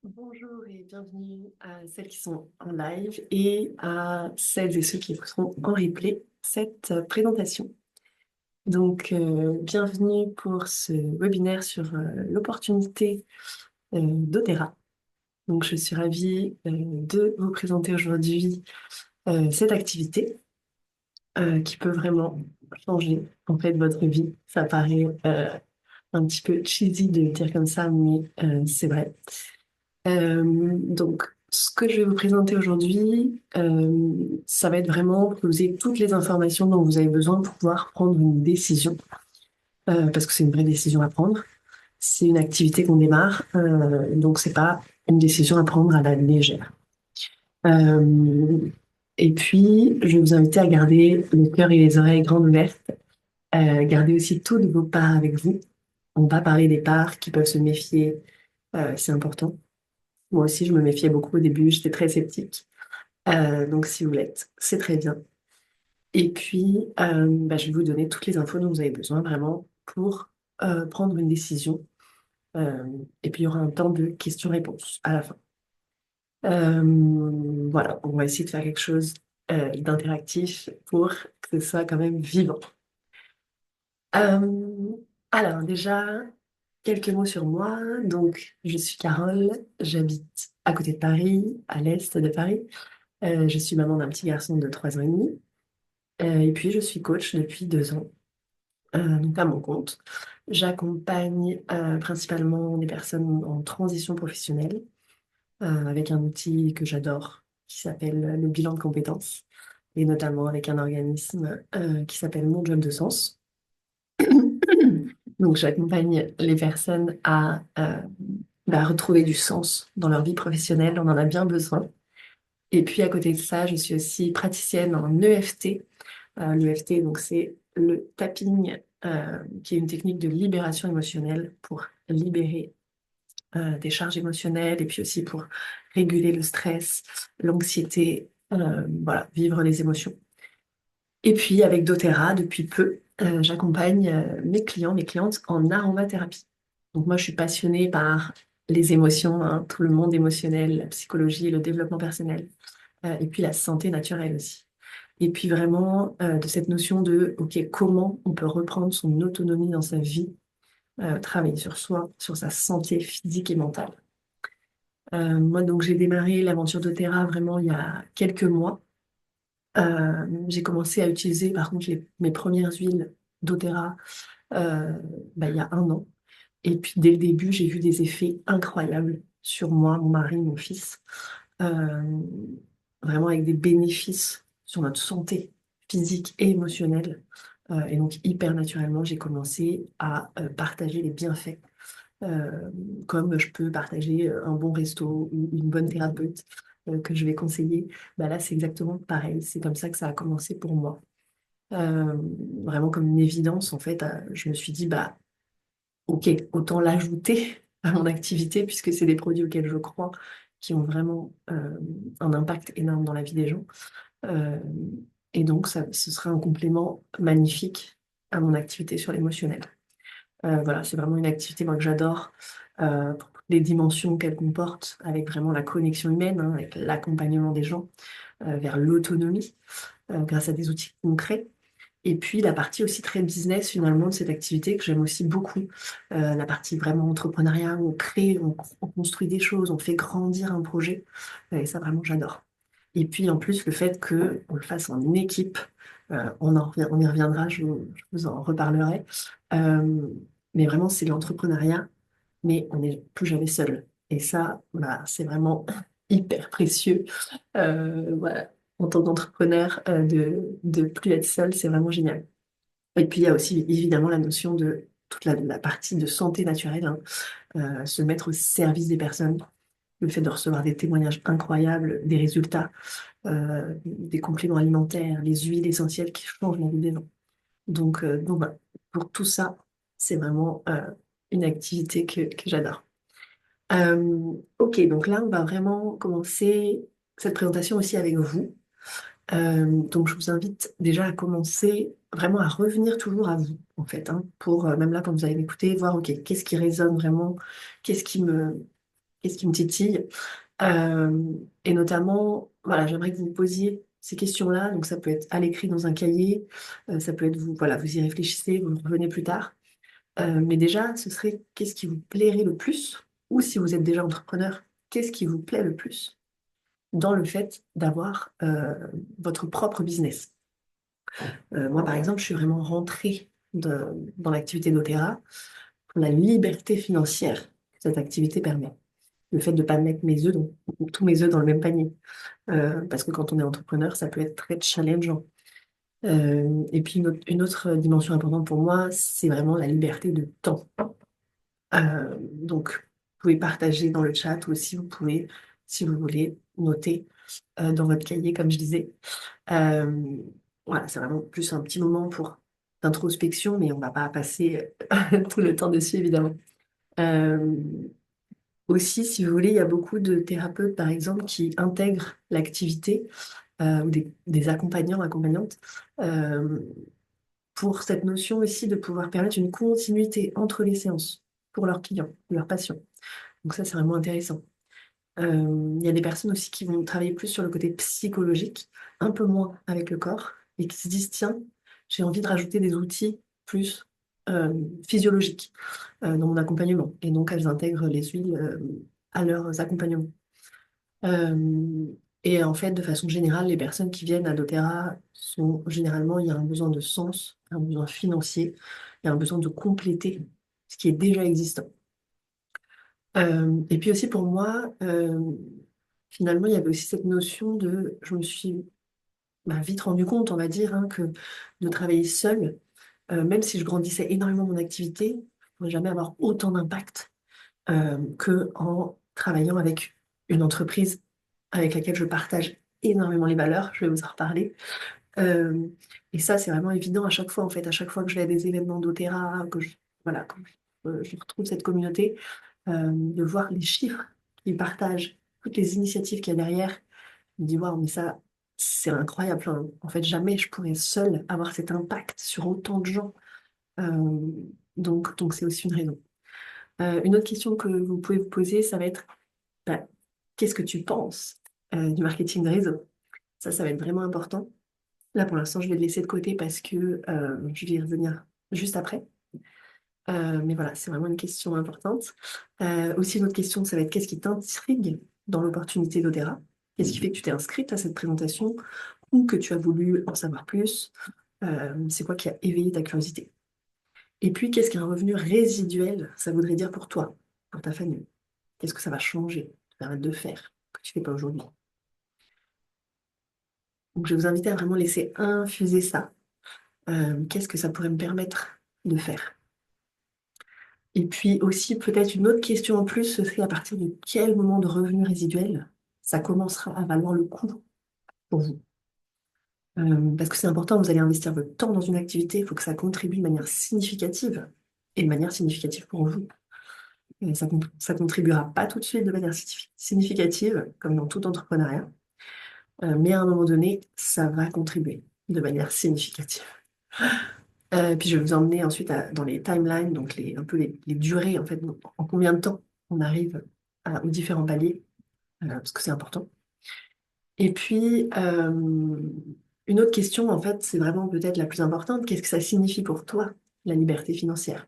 Bonjour et bienvenue à celles qui sont en live et à celles et ceux qui écouteront en replay cette présentation. Bienvenue pour ce webinaire sur l'opportunité d'Otera. Donc, je suis ravie de vous présenter aujourd'hui cette activité qui peut vraiment changer en fait votre vie. Ça paraît un petit peu cheesy de le dire comme ça, mais c'est vrai. Ce que je vais vous présenter aujourd'hui, ça va être vraiment pour que vous ayez toutes les informations dont vous avez besoin pour pouvoir prendre une décision, parce que c'est une vraie décision à prendre. C'est une activité qu'on démarre, donc c'est pas une décision à prendre à la légère. Euh, et puis, je vais vous inviter à garder le cœur et les oreilles grandes ouvertes. Gardez aussi toutes vos parts avec vous. On va parler des parts qui peuvent se méfier, c'est important. Moi aussi, je me méfiais beaucoup au début, j'étais très sceptique. Donc, si vous l'êtes, c'est très bien. Et puis, je vais vous donner toutes les infos dont vous avez besoin vraiment pour prendre une décision. Euh, et puis, il y aura un temps de questions-réponses à la fin. Voilà, on va essayer de faire quelque chose d'interactif pour que ce soit quand même vivant. Euh, alors, déjà, quelques mots sur moi. Donc, je suis Carole, j'habite à côté de Paris, à l'est de Paris. Je suis maman d'un petit garçon de 3 ans et demi. Et puis, je suis coach depuis 2 ans, donc à mon compte. J'accompagne principalement des personnes en transition professionnelle avec un outil que j'adore qui s'appelle le bilan de compétences et notamment avec un organisme qui s'appelle Mon Job de Sens. Donc, j'accompagne les personnes à retrouver du sens dans leur vie professionnelle. On en a bien besoin. Et puis, à côté de ça, je suis aussi praticienne en EFT. L'EFT, donc, c'est le tapping, qui est une technique de libération émotionnelle pour libérer des charges émotionnelles et puis aussi pour réguler le stress, l'anxiété, voilà, vivre les émotions. Et puis, avec doTERRA, depuis peu, j'accompagne mes clients, mes clientes en aromathérapie. Donc, moi, je suis passionnée par les émotions, hein, tout le monde émotionnel, la psychologie, le développement personnel, et puis la santé naturelle aussi. Et puis vraiment de cette notion de, OK, comment on peut reprendre son autonomie dans sa vie, travailler sur soi, sur sa santé physique et mentale. Moi, donc, j'ai démarré l'aventure doTERRA vraiment il y a quelques mois. J'ai commencé à utiliser, par contre, mes premières huiles doTERRA euh, il y a 1 an. Et puis, dès le début, j'ai vu des effets incroyables sur moi, mon mari, mon fils. Euh, Vraiment avec des bénéfices sur notre santé physique et émotionnelle. Et donc, hyper naturellement, j'ai commencé à partager les bienfaits, euh, comme je peux partager un bon resto ou une bonne thérapeute que je vais conseiller. Bah là, c'est exactement pareil. C'est comme ça que ça a commencé pour moi. Euh, Vraiment comme une évidence, en fait, je me suis dit, bah, ok, autant l'ajouter à mon activité puisque c'est des produits auxquels je crois, qui ont vraiment un impact énorme dans la vie des gens. Euh, et donc, ce sera un complément magnifique à mon activité sur l'émotionnel. Voilà, c'est vraiment une activité moi, que j'adore pour toutes les dimensions qu'elle comporte, avec vraiment la connexion humaine, hein, avec l'accompagnement des gens vers l'autonomie grâce à des outils concrets. Et puis la partie aussi très business finalement de cette activité que j'aime aussi beaucoup, la partie vraiment entrepreneuriat où on crée, on construit des choses, on fait grandir un projet, et ça vraiment j'adore. Et puis en plus le fait qu'on le fasse en équipe, on y reviendra, je vous en reparlerai. Euh, mais vraiment c'est l'entrepreneuriat, mais on n'est plus jamais seul. Et ça, bah, c'est vraiment hyper précieux. Voilà, en tant qu'entrepreneur, de plus être seul, c'est vraiment génial. Et puis, il y a aussi évidemment la notion de toute la partie de santé naturelle, hein, se mettre au service des personnes, le fait de recevoir des témoignages incroyables, des résultats, des compléments alimentaires, les huiles essentielles qui changent la vie des gens. Donc voilà, pour tout ça, c'est vraiment une activité que j'adore. Ok, donc là, on va vraiment commencer cette présentation aussi avec vous. Donc, je vous invite déjà à commencer vraiment à revenir toujours à vous, en fait, hein, pour même là, quand vous allez m'écouter, voir, OK, qu'est-ce qui résonne vraiment, qu'est-ce qui me, qu'est-ce qui me titille. Euh, et notamment, voilà, j'aimerais que vous vous posiez ces questions-là. Donc, ça peut être à l'écrit dans un cahier, ça peut être vous, voilà, vous y réfléchissez, vous revenez plus tard. Mais déjà, ce serait qu'est-ce qui vous plairait le plus, ou si vous êtes déjà entrepreneur, qu'est-ce qui vous plaît le plus dans le fait d'avoir votre propre business. Moi, par exemple, je suis vraiment rentrée dans l'activité d'Otera pour la liberté financière que cette activité permet. Le fait de ne pas mettre tous mes œufs dans le même panier. Parce que quand on est entrepreneur, ça peut être très challengeant. Et puis une autre dimension importante pour moi, c'est vraiment la liberté de temps. Donc, vous pouvez partager dans le chat ou aussi vous pouvez, si vous voulez, noter dans votre cahier, comme je disais. Euh, voilà, c'est vraiment plus un petit moment pour d'introspection, mais on ne va pas passer tout le temps dessus, évidemment. Euh, Aussi, si vous voulez, il y a beaucoup de thérapeutes, par exemple, qui intègrent l'activité ou des accompagnants, accompagnantes, euh, pour cette notion aussi de pouvoir permettre une continuité entre les séances pour leurs clients, leurs patients. Donc ça, c'est vraiment intéressant. Il y a des personnes aussi qui vont travailler plus sur le côté psychologique, un peu moins avec le corps, et qui se disent, tiens, j'ai envie de rajouter des outils plus euh, physiologiques dans mon accompagnement. Et donc, elles intègrent les huiles à leurs accompagnements. Euh, et en fait, de façon générale, les personnes qui viennent à doTERRA sont généralement, il y a un besoin de sens, un besoin financier, il y a un besoin de compléter ce qui est déjà existant. Et puis aussi pour moi, finalement, il y avait aussi cette notion je me suis vite rendu compte, on va dire, hein, que de travailler seule, même si je grandissais énormément mon activité, je ne pourrais jamais avoir autant d'impact que en travaillant avec une entreprise avec laquelle je partage énormément les valeurs. Je vais vous en reparler. Euh, et ça, c'est vraiment évident à chaque fois, en fait, à chaque fois que je vais à des événements d'Otera, voilà, je retrouve cette communauté, de voir les chiffres qu'ils partagent, toutes les initiatives qu'il y a derrière. Je me dis, waouh, mais ça, c'est incroyable, hein. En fait, jamais je pourrais seule avoir cet impact sur autant de gens. Euh, donc c'est aussi une raison. Une autre question que vous pouvez vous poser, ça va être, bah, qu'est-ce que tu penses du marketing de réseau? Ça va être vraiment important. Là, pour l'instant, je vais le laisser de côté parce que je vais y revenir juste après. Mais voilà, c'est vraiment une question importante. Aussi, une autre question, ça va être qu'est-ce qui t'intrigue dans l'opportunité d'Odera? Qu'est-ce qui fait que tu t'es inscrite à cette présentation ou que tu as voulu en savoir plus? C'est quoi qui a éveillé ta curiosité? Et puis, qu'est-ce qu'un revenu résiduel, ça voudrait dire pour toi, pour ta famille? Qu'est-ce que ça va changer, te permettre de faire, que tu ne fais pas aujourd'hui? Donc, je vais vous inviter à vraiment laisser infuser ça. Qu'est-ce que ça pourrait me permettre de faire? Et puis aussi, peut-être une autre question en plus, ce serait à partir de quel moment de revenu résiduel ça commencera à valoir le coup pour vous. Parce que c'est important, vous allez investir votre temps dans une activité, il faut que ça contribue de manière significative, et de manière significative pour vous. Et ça contribuera pas tout de suite de manière significative, comme dans tout entrepreneuriat, mais à un moment donné, ça va contribuer de manière significative. Puis je vais vous emmener ensuite dans les timelines, donc un peu les durées, en fait, en combien de temps on arrive aux différents paliers, parce que c'est important. Et puis, une autre question, en fait, c'est vraiment peut-être la plus importante, qu'est-ce que ça signifie pour toi, la liberté financière?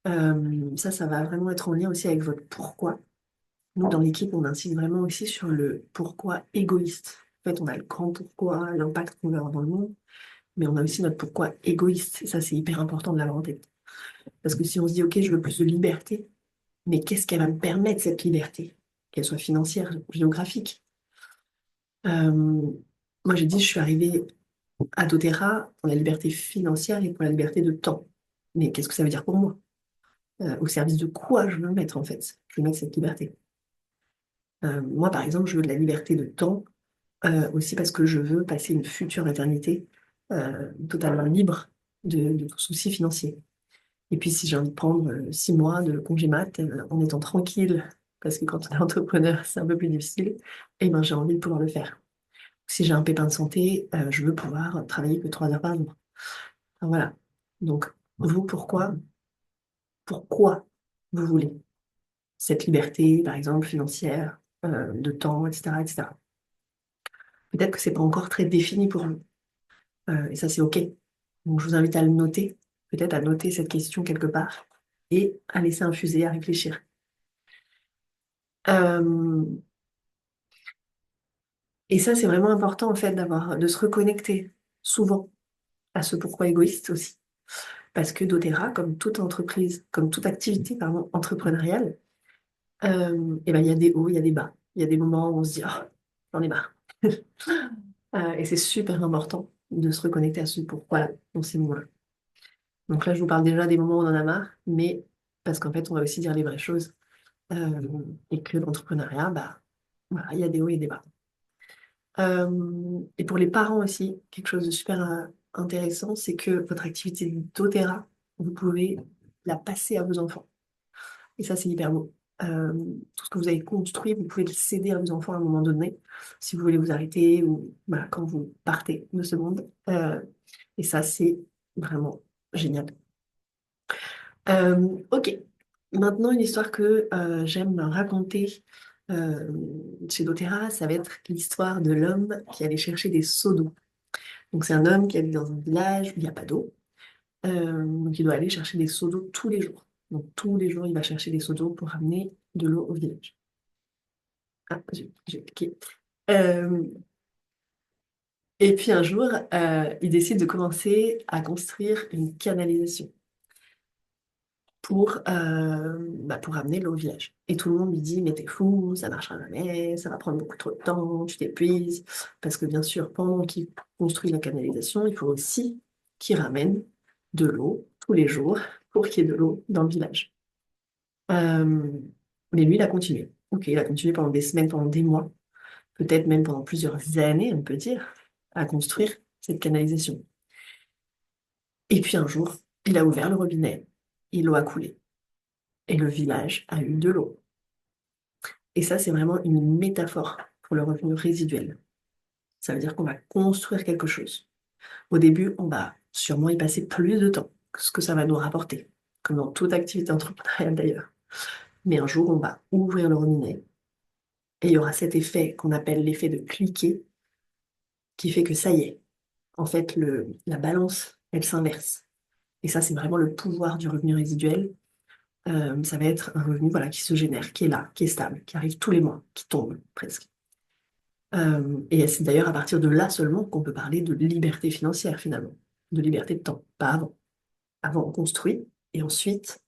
Ça va vraiment être en lien aussi avec votre pourquoi. Nous, dans l'équipe, on insiste vraiment aussi sur le pourquoi égoïste. En fait, on a le grand pourquoi, l'impact qu'on veut avoir dans le monde, mais on a aussi notre pourquoi égoïste. Et ça, c'est hyper important de l'avoir en tête. Parce que si on se dit, OK, je veux plus de liberté, mais qu'est-ce qu'elle va me permettre, cette liberté? Qu'elle soit financière, géographique. Euh, Moi, j'ai dit, je suis arrivée à doTERRA pour la liberté financière et pour la liberté de temps. Mais qu'est-ce que ça veut dire pour moi? Au service de quoi je veux mettre, en fait? Je veux mettre cette liberté. Moi, par exemple, je veux de la liberté de temps, aussi parce que je veux passer une future maternité totalement libre de tout souci financier. Et puis, si j'ai envie de prendre 6 mois de congé mat en étant tranquille, parce que quand on est entrepreneur, c'est un peu plus difficile, eh ben, j'ai envie de pouvoir le faire. Si j'ai un pépin de santé, je veux pouvoir travailler que 3 heures par jour. Enfin, voilà. Donc, vous, pourquoi vous voulez? cette liberté, par exemple, financière, de temps, etc., etc. Peut-être que c'est pas encore très défini pour vous. Et ça, c'est OK. Donc, je vous invite à le noter, peut-être à noter cette question quelque part et à laisser infuser, à réfléchir. Euh, et ça, c'est vraiment important, en fait, de se reconnecter souvent à ce pourquoi égoïste aussi. Parce que doTERRA, comme toute entreprise, comme toute activité, pardon, entrepreneuriale, et ben, il y a des hauts, il y a des bas. Il y a des moments où on se dit, oh, j'en ai marre. Et c'est super important de se reconnecter à ce pourquoi-là, dans ces moments-là. Donc là, je vous parle déjà des moments où on en a marre, mais parce qu'en fait, on va aussi dire les vraies choses. Et que l'entrepreneuriat, bah, voilà, il y a des hauts et des bas. Et pour les parents aussi, quelque chose de super intéressant, c'est que votre activité doTERRA, vous pouvez la passer à vos enfants. Et ça, c'est hyper beau. Euh, Tout ce que vous avez construit, vous pouvez le céder à vos enfants à un moment donné, si vous voulez vous arrêter ou voilà, quand vous partez de ce monde. Et ça, c'est vraiment génial. Ok. Maintenant, une histoire que j'aime raconter euh, chez doTERRA, ça va être l'histoire de l'homme qui allait chercher des seaux d'eau. Donc, c'est un homme qui habite dans un village où il n'y a pas d'eau. Donc, il doit aller chercher des seaux d'eau tous les jours. Donc, tous les jours, il va chercher des seaux d'eau pour ramener de l'eau au village. Ah, j'ai cliqué. Euh, et puis, un jour, il décide de commencer à construire une canalisation pour amener l'eau au village. Et tout le monde lui dit, mais t'es fou, ça marchera jamais, ça va prendre beaucoup trop de temps, tu t'épuises. Parce que bien sûr, pendant qu'il construit la canalisation, il faut aussi qu'il ramène de l'eau tous les jours pour qu'il y ait de l'eau dans le village. Euh, mais lui, il a continué. Ok, il a continué pendant des semaines, pendant des mois, peut-être même pendant plusieurs années, on peut dire, à construire cette canalisation. Et puis un jour, il a ouvert le robinet, et l'eau a coulé. Et le village a eu de l'eau. Et ça, c'est vraiment une métaphore pour le revenu résiduel. Ça veut dire qu'on va construire quelque chose. Au début, on va sûrement y passer plus de temps que ce que ça va nous rapporter, comme dans toute activité entrepreneuriale d'ailleurs. Mais un jour, on va ouvrir le robinet et il y aura cet effet qu'on appelle l'effet de cliquer, qui fait que ça y est, en fait, la balance, elle s'inverse. Et ça, c'est vraiment le pouvoir du revenu résiduel. Ça va être un revenu voilà, qui se génère, qui est là, qui est stable, qui arrive tous les mois, qui tombe presque. Et c'est d'ailleurs à partir de là seulement qu'on peut parler de liberté financière finalement, de liberté de temps, pas avant. Avant, on construit et ensuite,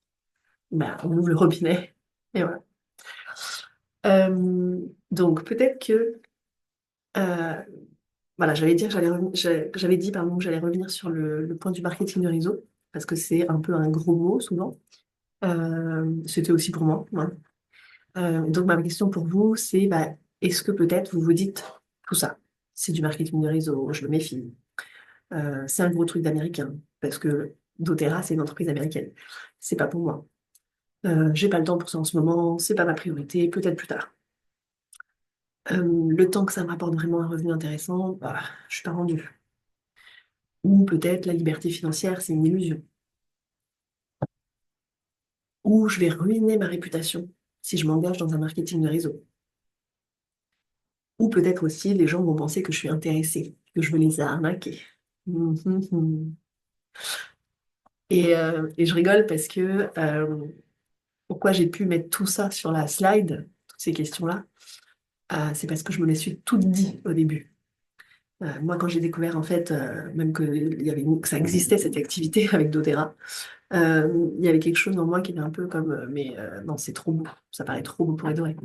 bah, on ouvre le robinet et voilà. Donc peut-être que, euh, voilà, j'allais dire, j'avais dit pardon, que j'allais revenir sur le point du marketing de réseau parce que c'est un peu un gros mot souvent. C'était aussi pour moi, hein. Donc ma question pour vous, c'est bah, est-ce que peut-être vous vous dites tout ça, c'est du marketing de réseau, je me méfie. C'est un gros truc d'américain, parce que doTERRA, c'est une entreprise américaine. C'est pas pour moi. J'ai pas le temps pour ça en ce moment, c'est pas ma priorité, peut-être plus tard. Le temps que ça me rapporte vraiment un revenu intéressant, bah, je suis pas rendue. Ou peut-être la liberté financière, c'est une illusion. Ou je vais ruiner ma réputation si je m'engage dans un marketing de réseau. Ou peut-être aussi, les gens vont penser que je suis intéressée, que je veux les arnaquer. Mhm. Et je rigole parce que pourquoi j'ai pu mettre tout ça sur la slide, toutes ces questions-là, c'est parce que je me les suis toutes dit au début. Moi, quand j'ai découvert en fait, même que ça existait cette activité avec doTERRA, il y avait quelque chose en moi qui était un peu comme, non, c'est trop beau, ça paraît trop beau pour être vrai.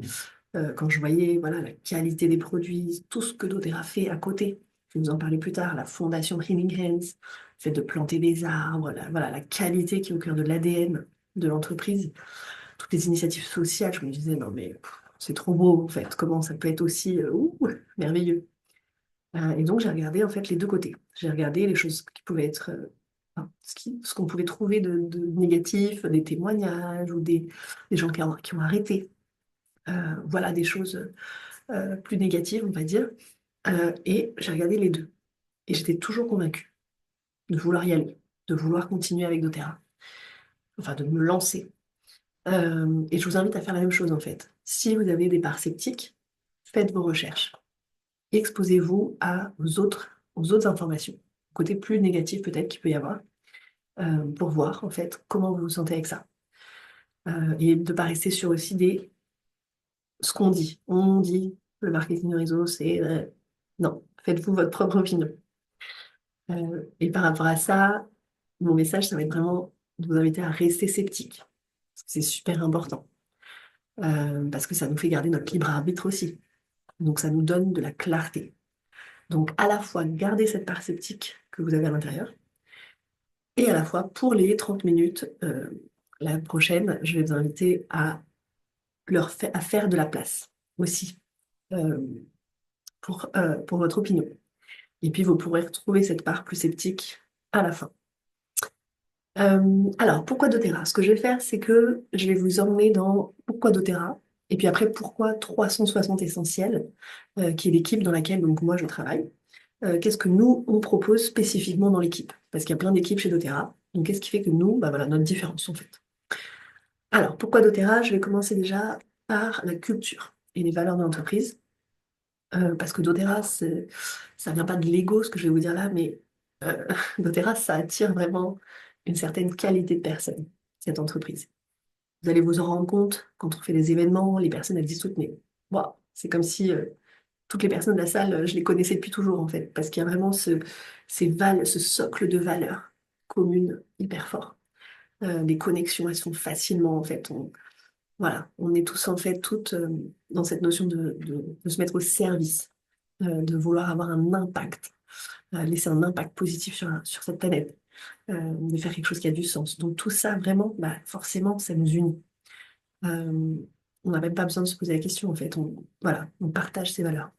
Quand je voyais voilà, la qualité des produits, tout ce que doTERRA fait à côté, je vais vous en parler plus tard, la fondation Healing Hands, le fait de planter des arbres, voilà, la qualité qui est au cœur de l'ADN de l'entreprise, toutes les initiatives sociales, je me disais, non mais c'est trop beau en fait, comment ça peut être aussi merveilleux. Et donc j'ai regardé en fait les deux côtés. J'ai regardé les choses qui pouvaient être, enfin, ce qu'on pouvait trouver de négatif, des témoignages ou des gens qui ont arrêté. Voilà des choses plus négatives, on va dire. Et j'ai regardé les deux. Et j'étais toujours convaincue de vouloir y aller, de vouloir continuer avec doTERRA, enfin de me lancer. Et je vous invite à faire la même chose en fait. Si vous avez des parts sceptiques, faites vos recherches. Exposez-vous aux autres informations, côté plus négatif peut-être qu'il peut y avoir, pour voir en fait comment vous vous sentez avec ça. Et de ne pas rester sur aussi ce qu'on dit. On dit le marketing de réseau, c'est... non, faites-vous votre propre opinion. Et par rapport à ça, mon message, ça va être vraiment de vous inviter à rester sceptique. Parce que c'est super important. Parce que ça nous fait garder notre libre arbitre aussi. Donc ça nous donne de la clarté. Donc à la fois garder cette part sceptique que vous avez à l'intérieur, et à la fois pour les 30 minutes, la prochaine, je vais vous inviter à faire de la place aussi euh, pour votre opinion. Et puis vous pourrez retrouver cette part plus sceptique à la fin. Alors, pourquoi doTERRA? Ce que je vais faire, c'est que je vais vous emmener dans pourquoi doTERRA, et puis après, pourquoi 360 Essentiels, qui est l'équipe dans laquelle donc, moi je travaille. Qu'est-ce que nous, on propose spécifiquement dans l'équipe? Parce qu'il y a plein d'équipes chez doTERRA. Donc, qu'est-ce qui fait que nous, bah voilà, notre différence en fait. Alors, pourquoi doTERRA? Je vais commencer déjà par la culture et les valeurs de l'entreprise. Parce que doTERRA, ça vient pas de l'ego, ce que je vais vous dire là, mais doTERRA, ça attire vraiment une certaine qualité de personne, cette entreprise. Vous allez vous en rendre compte quand on fait des événements, les personnes, elles disent toutes, mais wow, c'est comme si toutes les personnes de la salle, je les connaissais depuis toujours, en fait, parce qu'il y a vraiment ce socle de valeurs communes hyper fort. Les connexions, elles sont facilement, en fait, voilà, on est tous, en fait, toutes dans cette notion de se mettre au service, de vouloir avoir un impact, laisser un impact positif sur cette planète, de faire quelque chose qui a du sens. Donc tout ça, vraiment, bah, forcément, ça nous unit. Euh, on n'a même pas besoin de se poser la question, en fait. Voilà, on partage ces valeurs.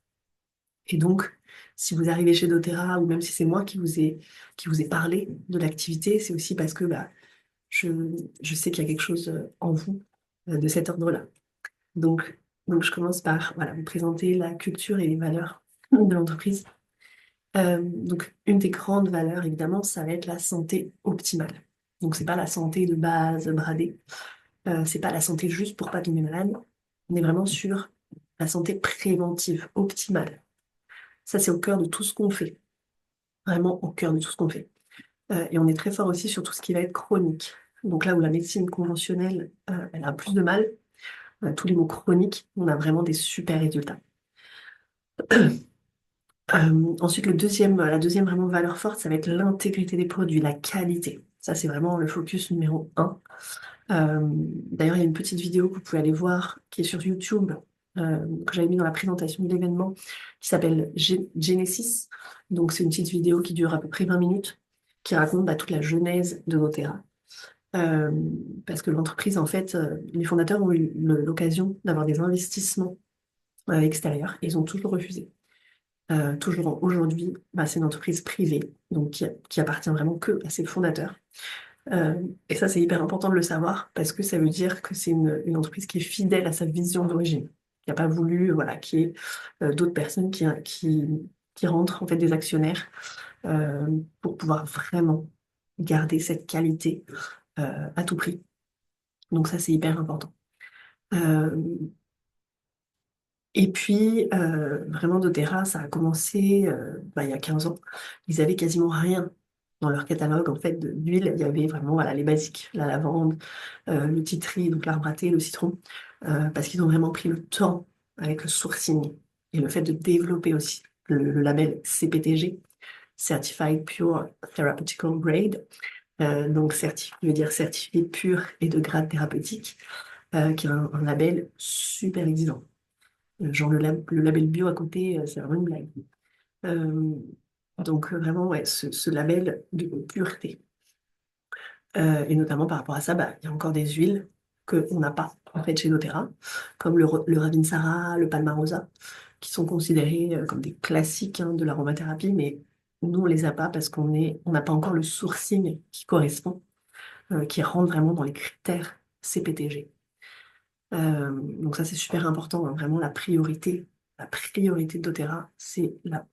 Et donc, si vous arrivez chez doTERRA, ou même si c'est moi qui vous ai parlé de l'activité, c'est aussi parce que bah, je, je sais qu'il y a quelque chose en vous de cet ordre-là. Donc, donc, je commence par voilà, vous présenter la culture et les valeurs de l'entreprise. Donc, une des grandes valeurs, évidemment, ça va être la santé optimale. Donc, c'est pas la santé de base bradée. C'est pas la santé juste pour pas tomber malade. On est vraiment sur la santé préventive optimale. Ça, c'est au cœur de tout ce qu'on fait. Vraiment au cœur de tout ce qu'on fait. Et on est très fort aussi sur tout ce qui va être chronique. Donc là où la médecine conventionnelle, elle a plus de mal, tous les mots chroniques, on a vraiment des super résultats. Ensuite, la deuxième vraiment valeur forte, ça va être l'intégrité des produits, la qualité. Ça, c'est vraiment le focus numéro un. D'ailleurs, il y a une petite vidéo que vous pouvez aller voir qui est sur YouTube, que j'avais mis dans la présentation de l'événement, qui s'appelle Genesis. Donc, c'est une petite vidéo qui dure à peu près 20 minutes, qui raconte bah, toute la genèse de doTERRA. Euh, Parce que l'entreprise, en fait, les fondateurs ont eu l'occasion d'avoir des investissements extérieurs et ils ont toujours refusé. Toujours aujourd'hui, bah, c'est une entreprise privée, donc qui appartient vraiment que à ses fondateurs. Euh, et ça, c'est hyper important de le savoir parce que ça veut dire que c'est une entreprise qui est fidèle à sa vision d'origine, qui n'a pas voulu, voilà, qu'il y ait d'autres personnes qui rentrent, en fait, des actionnaires euh, pour pouvoir vraiment garder cette qualité à tout prix. Donc ça, c'est hyper important. Euh, Et puis, vraiment, doTERRA, ça a commencé bah, il y a 15 ans. Ils avaient quasiment rien dans leur catalogue en fait d'huile. Il y avait vraiment voilà, les basiques, la lavande, le titri, donc l'arbre à thé, le citron, parce qu'ils ont vraiment pris le temps avec le sourcing et le fait de développer aussi le label CPTG, Certified Pure Therapeutical Grade, donc veut dire certifié pur et de grade thérapeutique, qui est un label super exigeant. Genre le label bio à côté, c'est vraiment une blague. Euh, donc vraiment, ouais, ce label de pureté. Et notamment par rapport à ça, bah, il y a encore des huiles qu'on n'a pas en fait chez doTERRA, comme le Ravinsara, le Palmarosa, qui sont considérés comme des classiques hein, de l'aromathérapie, mais nous on les a pas parce on n'a pas encore le sourcing qui correspond, qui rentre vraiment dans les critères CPTG. Donc ça, c'est super important, hein. Vraiment, la priorité de doTERRA, c'est la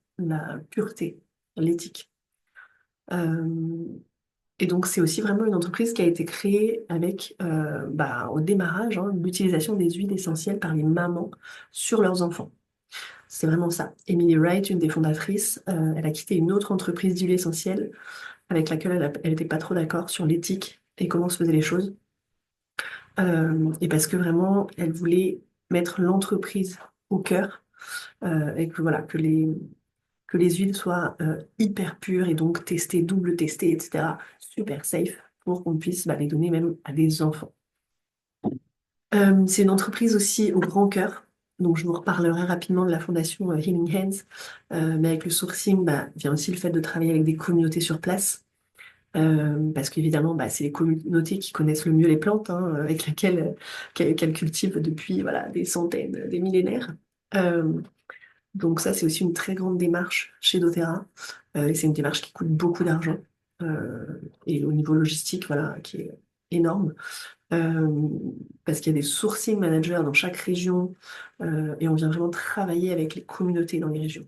pureté, l'éthique. Euh, Et donc, c'est aussi vraiment une entreprise qui a été créée avec, au démarrage, hein, l'utilisation des huiles essentielles par les mamans sur leurs enfants. C'est vraiment ça. Emily Wright, une des fondatrices, elle a quitté une autre entreprise d'huile essentielle avec laquelle elle n'était pas trop d'accord sur l'éthique et comment se faisaient les choses. Et parce que vraiment, elle voulait mettre l'entreprise au cœur et que, voilà, que les huiles soient hyper pures et donc testées, double testées, etc. Super safe pour qu'on puisse les donner même à des enfants. C'est une entreprise aussi au grand cœur. Donc, je vous reparlerai rapidement de la fondation Healing Hands. Mais avec le sourcing, vient aussi le fait de travailler avec des communautés sur place. Parce qu'évidemment, c'est les communautés qui connaissent le mieux les plantes, hein, avec lesquelles qu'elles cultivent depuis voilà, des centaines, des millénaires. Euh, donc ça, c'est aussi une très grande démarche chez doTERRA. Et c'est une démarche qui coûte beaucoup d'argent. Et au niveau logistique, voilà, qui est énorme. Euh, Parce qu'il y a des sourcing managers dans chaque région. Et on vient vraiment travailler avec les communautés dans les régions.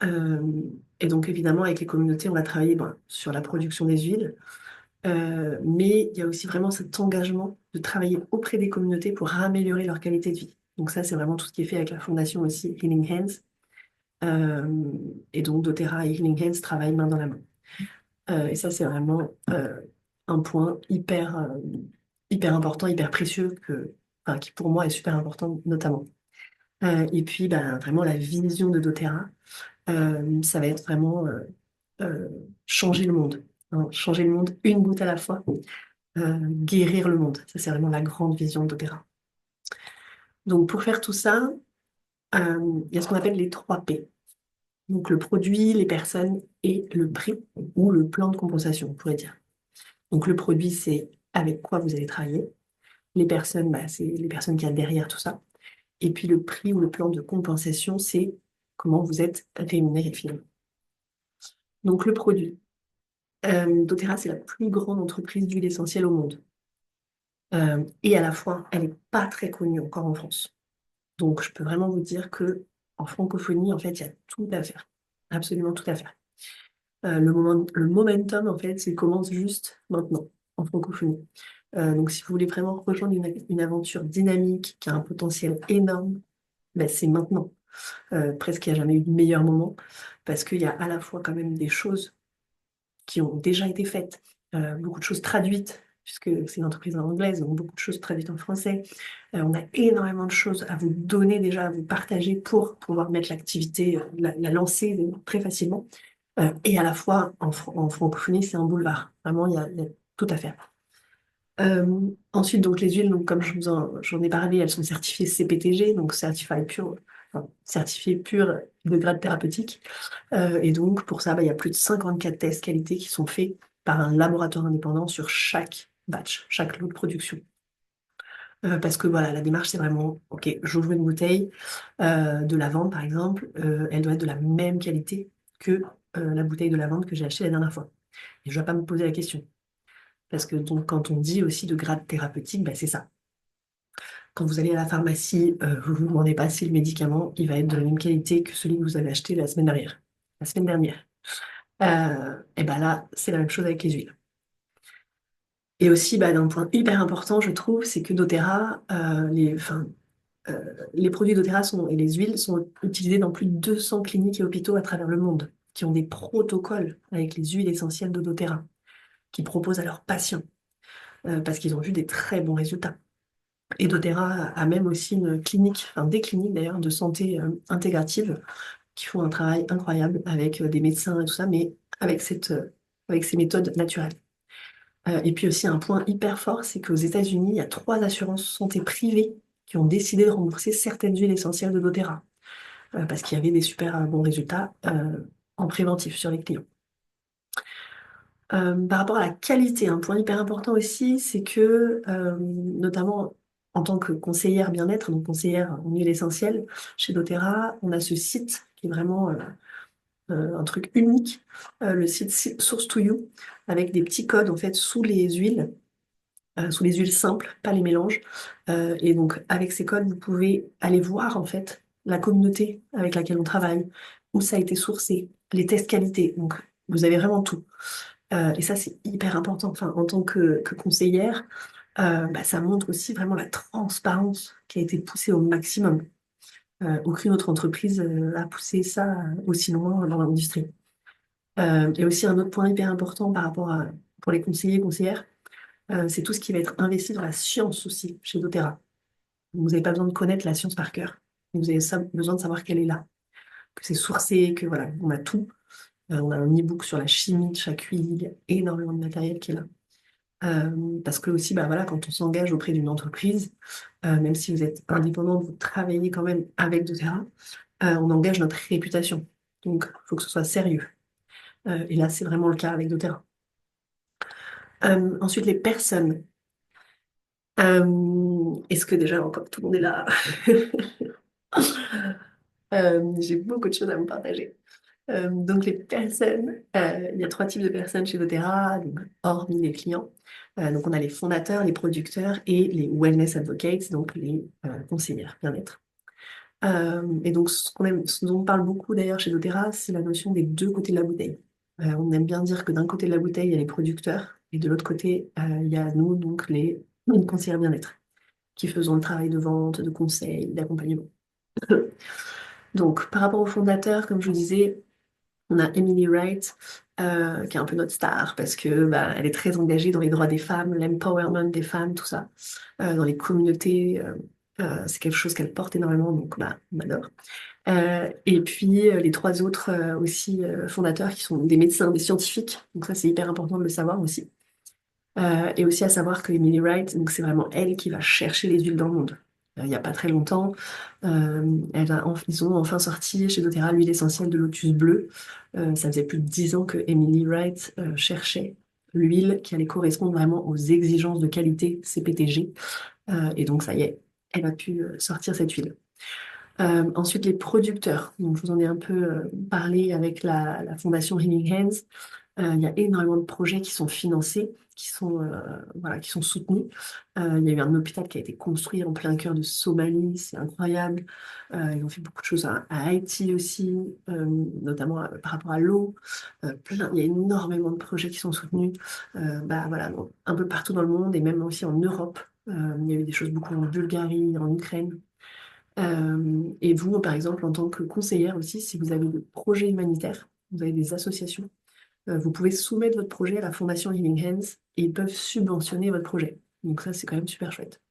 Euh, et donc évidemment, avec les communautés, on va travailler sur la production des huiles. Mais il y a aussi vraiment cet engagement de travailler auprès des communautés pour améliorer leur qualité de vie. Donc ça, c'est vraiment tout ce qui est fait avec la fondation aussi Healing Hands. Et donc doTERRA et Healing Hands travaillent main dans la main. Et ça, c'est vraiment un point hyper important, hyper précieux, qui pour moi est super important notamment. Et puis, vraiment, la vision de doTERRA, ça va être vraiment euh, changer le monde. Hein, changer le monde une goutte à la fois, guérir le monde. Ça, c'est vraiment la grande vision de doTERRA. Donc, pour faire tout ça, il y a ce qu'on appelle les 3 P. Donc, le produit, les personnes et le prix, ou le plan de compensation, on pourrait dire. Donc, le produit, c'est avec quoi vous allez travailler. Les personnes, c'est les personnes qui y a derrière tout ça. Et puis, le prix ou le plan de compensation, c'est comment vous êtes rémunéré finalement. Donc, le produit. doTERRA, c'est la plus grande entreprise d'huile essentielle au monde. Et à la fois, elle n'est pas très connue encore en France. Donc, je peux vraiment vous dire que en francophonie, en fait, il y a tout à faire. Absolument tout à faire. Le momentum, en fait, il commence juste maintenant, en francophonie. Donc, si vous voulez vraiment rejoindre une aventure dynamique qui a un potentiel énorme, c'est maintenant. Presque il n'y a jamais eu de meilleur moment, parce qu'il y a à la fois quand même des choses qui ont déjà été faites, beaucoup de choses traduites, puisque c'est une entreprise en anglaise, donc beaucoup de choses traduites en français. On a énormément de choses à vous donner déjà, à vous partager pour pouvoir mettre l'activité, la lancer très facilement. Et à la fois, en francophonie, c'est un boulevard. Vraiment, il y a tout à faire. Ensuite, donc les huiles, donc, comme j'en ai parlé, elles sont certifiées CPTG, donc certifiées pures de grade thérapeutique. Et donc, pour ça, il y a plus de 54 tests qualité qui sont faits par un laboratoire indépendant sur chaque batch, chaque lot de production. Parce que voilà, la démarche, c'est vraiment, OK, j'ouvre une bouteille de lavande, par exemple, elle doit être de la même qualité que la bouteille de lavande que j'ai achetée la dernière fois. Et je ne vais pas me poser la question. Parce que donc, quand on dit aussi de grade thérapeutique, c'est ça. Quand vous allez à la pharmacie, vous ne vous demandez pas si le médicament il va être de la même qualité que celui que vous avez acheté la semaine dernière. La semaine dernière. Et là, c'est la même chose avec les huiles. Et aussi, d'un point hyper important, je trouve, c'est que doTERRA, les produits doTERRA et les huiles sont utilisés dans plus de 200 cliniques et hôpitaux à travers le monde, qui ont des protocoles avec les huiles essentielles de doTERRA, qui proposent à leurs patients, parce qu'ils ont vu des très bons résultats. Et doTERRA a même aussi une clinique, enfin des cliniques d'ailleurs, de santé intégrative, qui font un travail incroyable avec des médecins et tout ça, mais avec ces méthodes naturelles. Et puis aussi un point hyper fort, c'est qu'aux États-Unis, il y a 3 assurances santé privées qui ont décidé de rembourser certaines huiles essentielles de doTERRA, parce qu'il y avait des super bons résultats en préventif sur les clients. Par rapport à la qualité, un point hyper important aussi, c'est que, notamment en tant que conseillère bien-être, donc conseillère en huile essentielle, chez doTERRA, on a ce site qui est vraiment un truc unique, le site Source to You, avec des petits codes en fait sous les huiles simples, pas les mélanges. Et donc avec ces codes, vous pouvez aller voir en fait la communauté avec laquelle on travaille, où ça a été sourcé, les tests qualité. Donc vous avez vraiment tout. Et ça, c'est hyper important. Enfin, en tant que conseillère, ça montre aussi vraiment la transparence qui a été poussée au maximum. Aucune autre entreprise a poussé ça aussi loin dans l'industrie. Et aussi un autre point hyper important par rapport à, pour les conseillers et conseillères, c'est tout ce qui va être investi dans la science aussi chez doTERRA. Vous n'avez pas besoin de connaître la science par cœur. Vous avez besoin de savoir qu'elle est là, que c'est sourcé, que voilà, on a tout. On a un e-book sur la chimie de chaque huile, il y a énormément de matériel qui est là. Parce que aussi, bah voilà, quand on s'engage auprès d'une entreprise, même si vous êtes indépendant, vous travaillez quand même avec doTERRA, on engage notre réputation. Donc, il faut que ce soit sérieux. Et là, c'est vraiment le cas avec doTERRA. Ensuite, les personnes. Est-ce que déjà, encore tout le monde est là? J'ai beaucoup de choses à vous partager. Donc les personnes, il y a trois types de personnes chez doTERRA, donc, hormis les clients. Donc on a les fondateurs, les producteurs et les wellness advocates, donc les conseillères bien-être. Et donc ce dont on parle beaucoup d'ailleurs chez doTERRA, c'est la notion des deux côtés de la bouteille. On aime bien dire que d'un côté de la bouteille, il y a les producteurs et de l'autre côté, il y a nous, donc les conseillères bien-être, qui faisons le travail de vente, de conseil, d'accompagnement. Donc par rapport aux fondateurs, comme je vous disais, on a Emily Wright, qui est un peu notre star parce que bah, elle est très engagée dans les droits des femmes, l'empowerment des femmes, tout ça, dans les communautés. C'est quelque chose qu'elle porte énormément, donc bah, on adore. Et puis les trois autres aussi fondateurs qui sont des médecins, des scientifiques, donc ça c'est hyper important de le savoir aussi. Et aussi à savoir que Emily Wright, donc c'est vraiment elle qui va chercher les huiles dans le monde. Il n'y a pas très longtemps, ils ont enfin sorti chez doTERRA l'huile essentielle de lotus bleu. Ça faisait plus de 10 ans que Emily Wright cherchait l'huile qui allait correspondre vraiment aux exigences de qualité CPTG. Et donc ça y est, elle a pu sortir cette huile. Ensuite, les producteurs. Donc, je vous en ai un peu parlé avec la fondation Healing Hands. Il y a énormément de projets qui sont financés, voilà, qui sont soutenus. Il y a eu un hôpital qui a été construit en plein cœur de Somalie, c'est incroyable. Ils ont fait beaucoup de choses à Haïti aussi, notamment par rapport à l'eau. Il y a énormément de projets qui sont soutenus, voilà, un peu partout dans le monde et même aussi en Europe. Il y a eu des choses beaucoup en Bulgarie, en Ukraine. Et vous, par exemple, en tant que conseillère aussi, si vous avez des projets humanitaires, vous avez des associations, vous pouvez soumettre votre projet à la Fondation Healing Hands et ils peuvent subventionner votre projet. Donc ça, c'est quand même super chouette.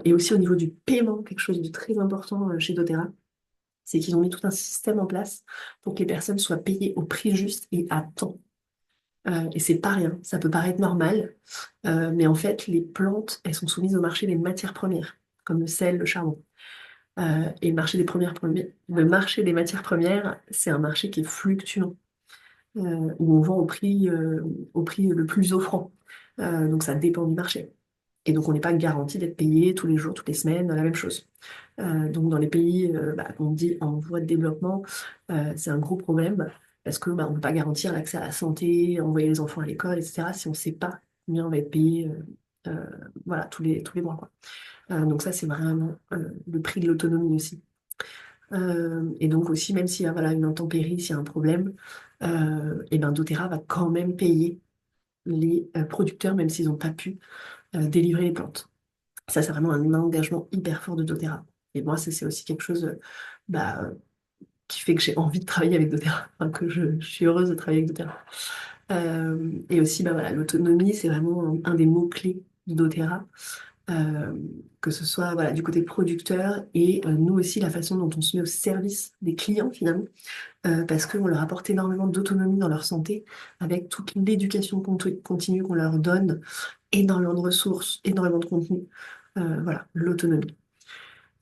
Et aussi au niveau du paiement, quelque chose de très important chez doTERRA, c'est qu'ils ont mis tout un système en place pour que les personnes soient payées au prix juste et à temps. Et c'est pas rien, ça peut paraître normal, mais en fait, les plantes, elles sont soumises au marché des matières premières, comme le sel, le charbon. Et le marché des matières premières, c'est un marché qui est fluctuant, où on vend au prix le plus offrant. Donc ça dépend du marché. Et donc on n'est pas garanti d'être payé tous les jours, toutes les semaines, la même chose. Donc dans les pays qu'on dit en voie de développement, c'est un gros problème parce que on ne peut pas garantir l'accès à la santé, envoyer les enfants à l'école, etc. si on ne sait pas combien on va être payé voilà, tous les mois, quoi. Donc ça, c'est vraiment le prix de l'autonomie aussi. Et donc aussi, même s'il y a voilà, une intempérie, s'il y a un problème, et ben doTERRA va quand même payer les producteurs, même s'ils n'ont pas pu délivrer les plantes. Ça, c'est vraiment un engagement hyper fort de doTERRA. Et moi, ça, c'est aussi quelque chose bah, qui fait que j'ai envie de travailler avec doTERRA, enfin, que je suis heureuse de travailler avec doTERRA. Et aussi, bah, voilà, l'autonomie, c'est vraiment un des mots-clés de doTERRA. euh, que ce soit voilà, du côté producteur et nous aussi la façon dont on se met au service des clients finalement, parce qu'on leur apporte énormément d'autonomie dans leur santé avec toute l'éducation continue qu'on leur donne, énormément de ressources, énormément de contenu, voilà, l'autonomie.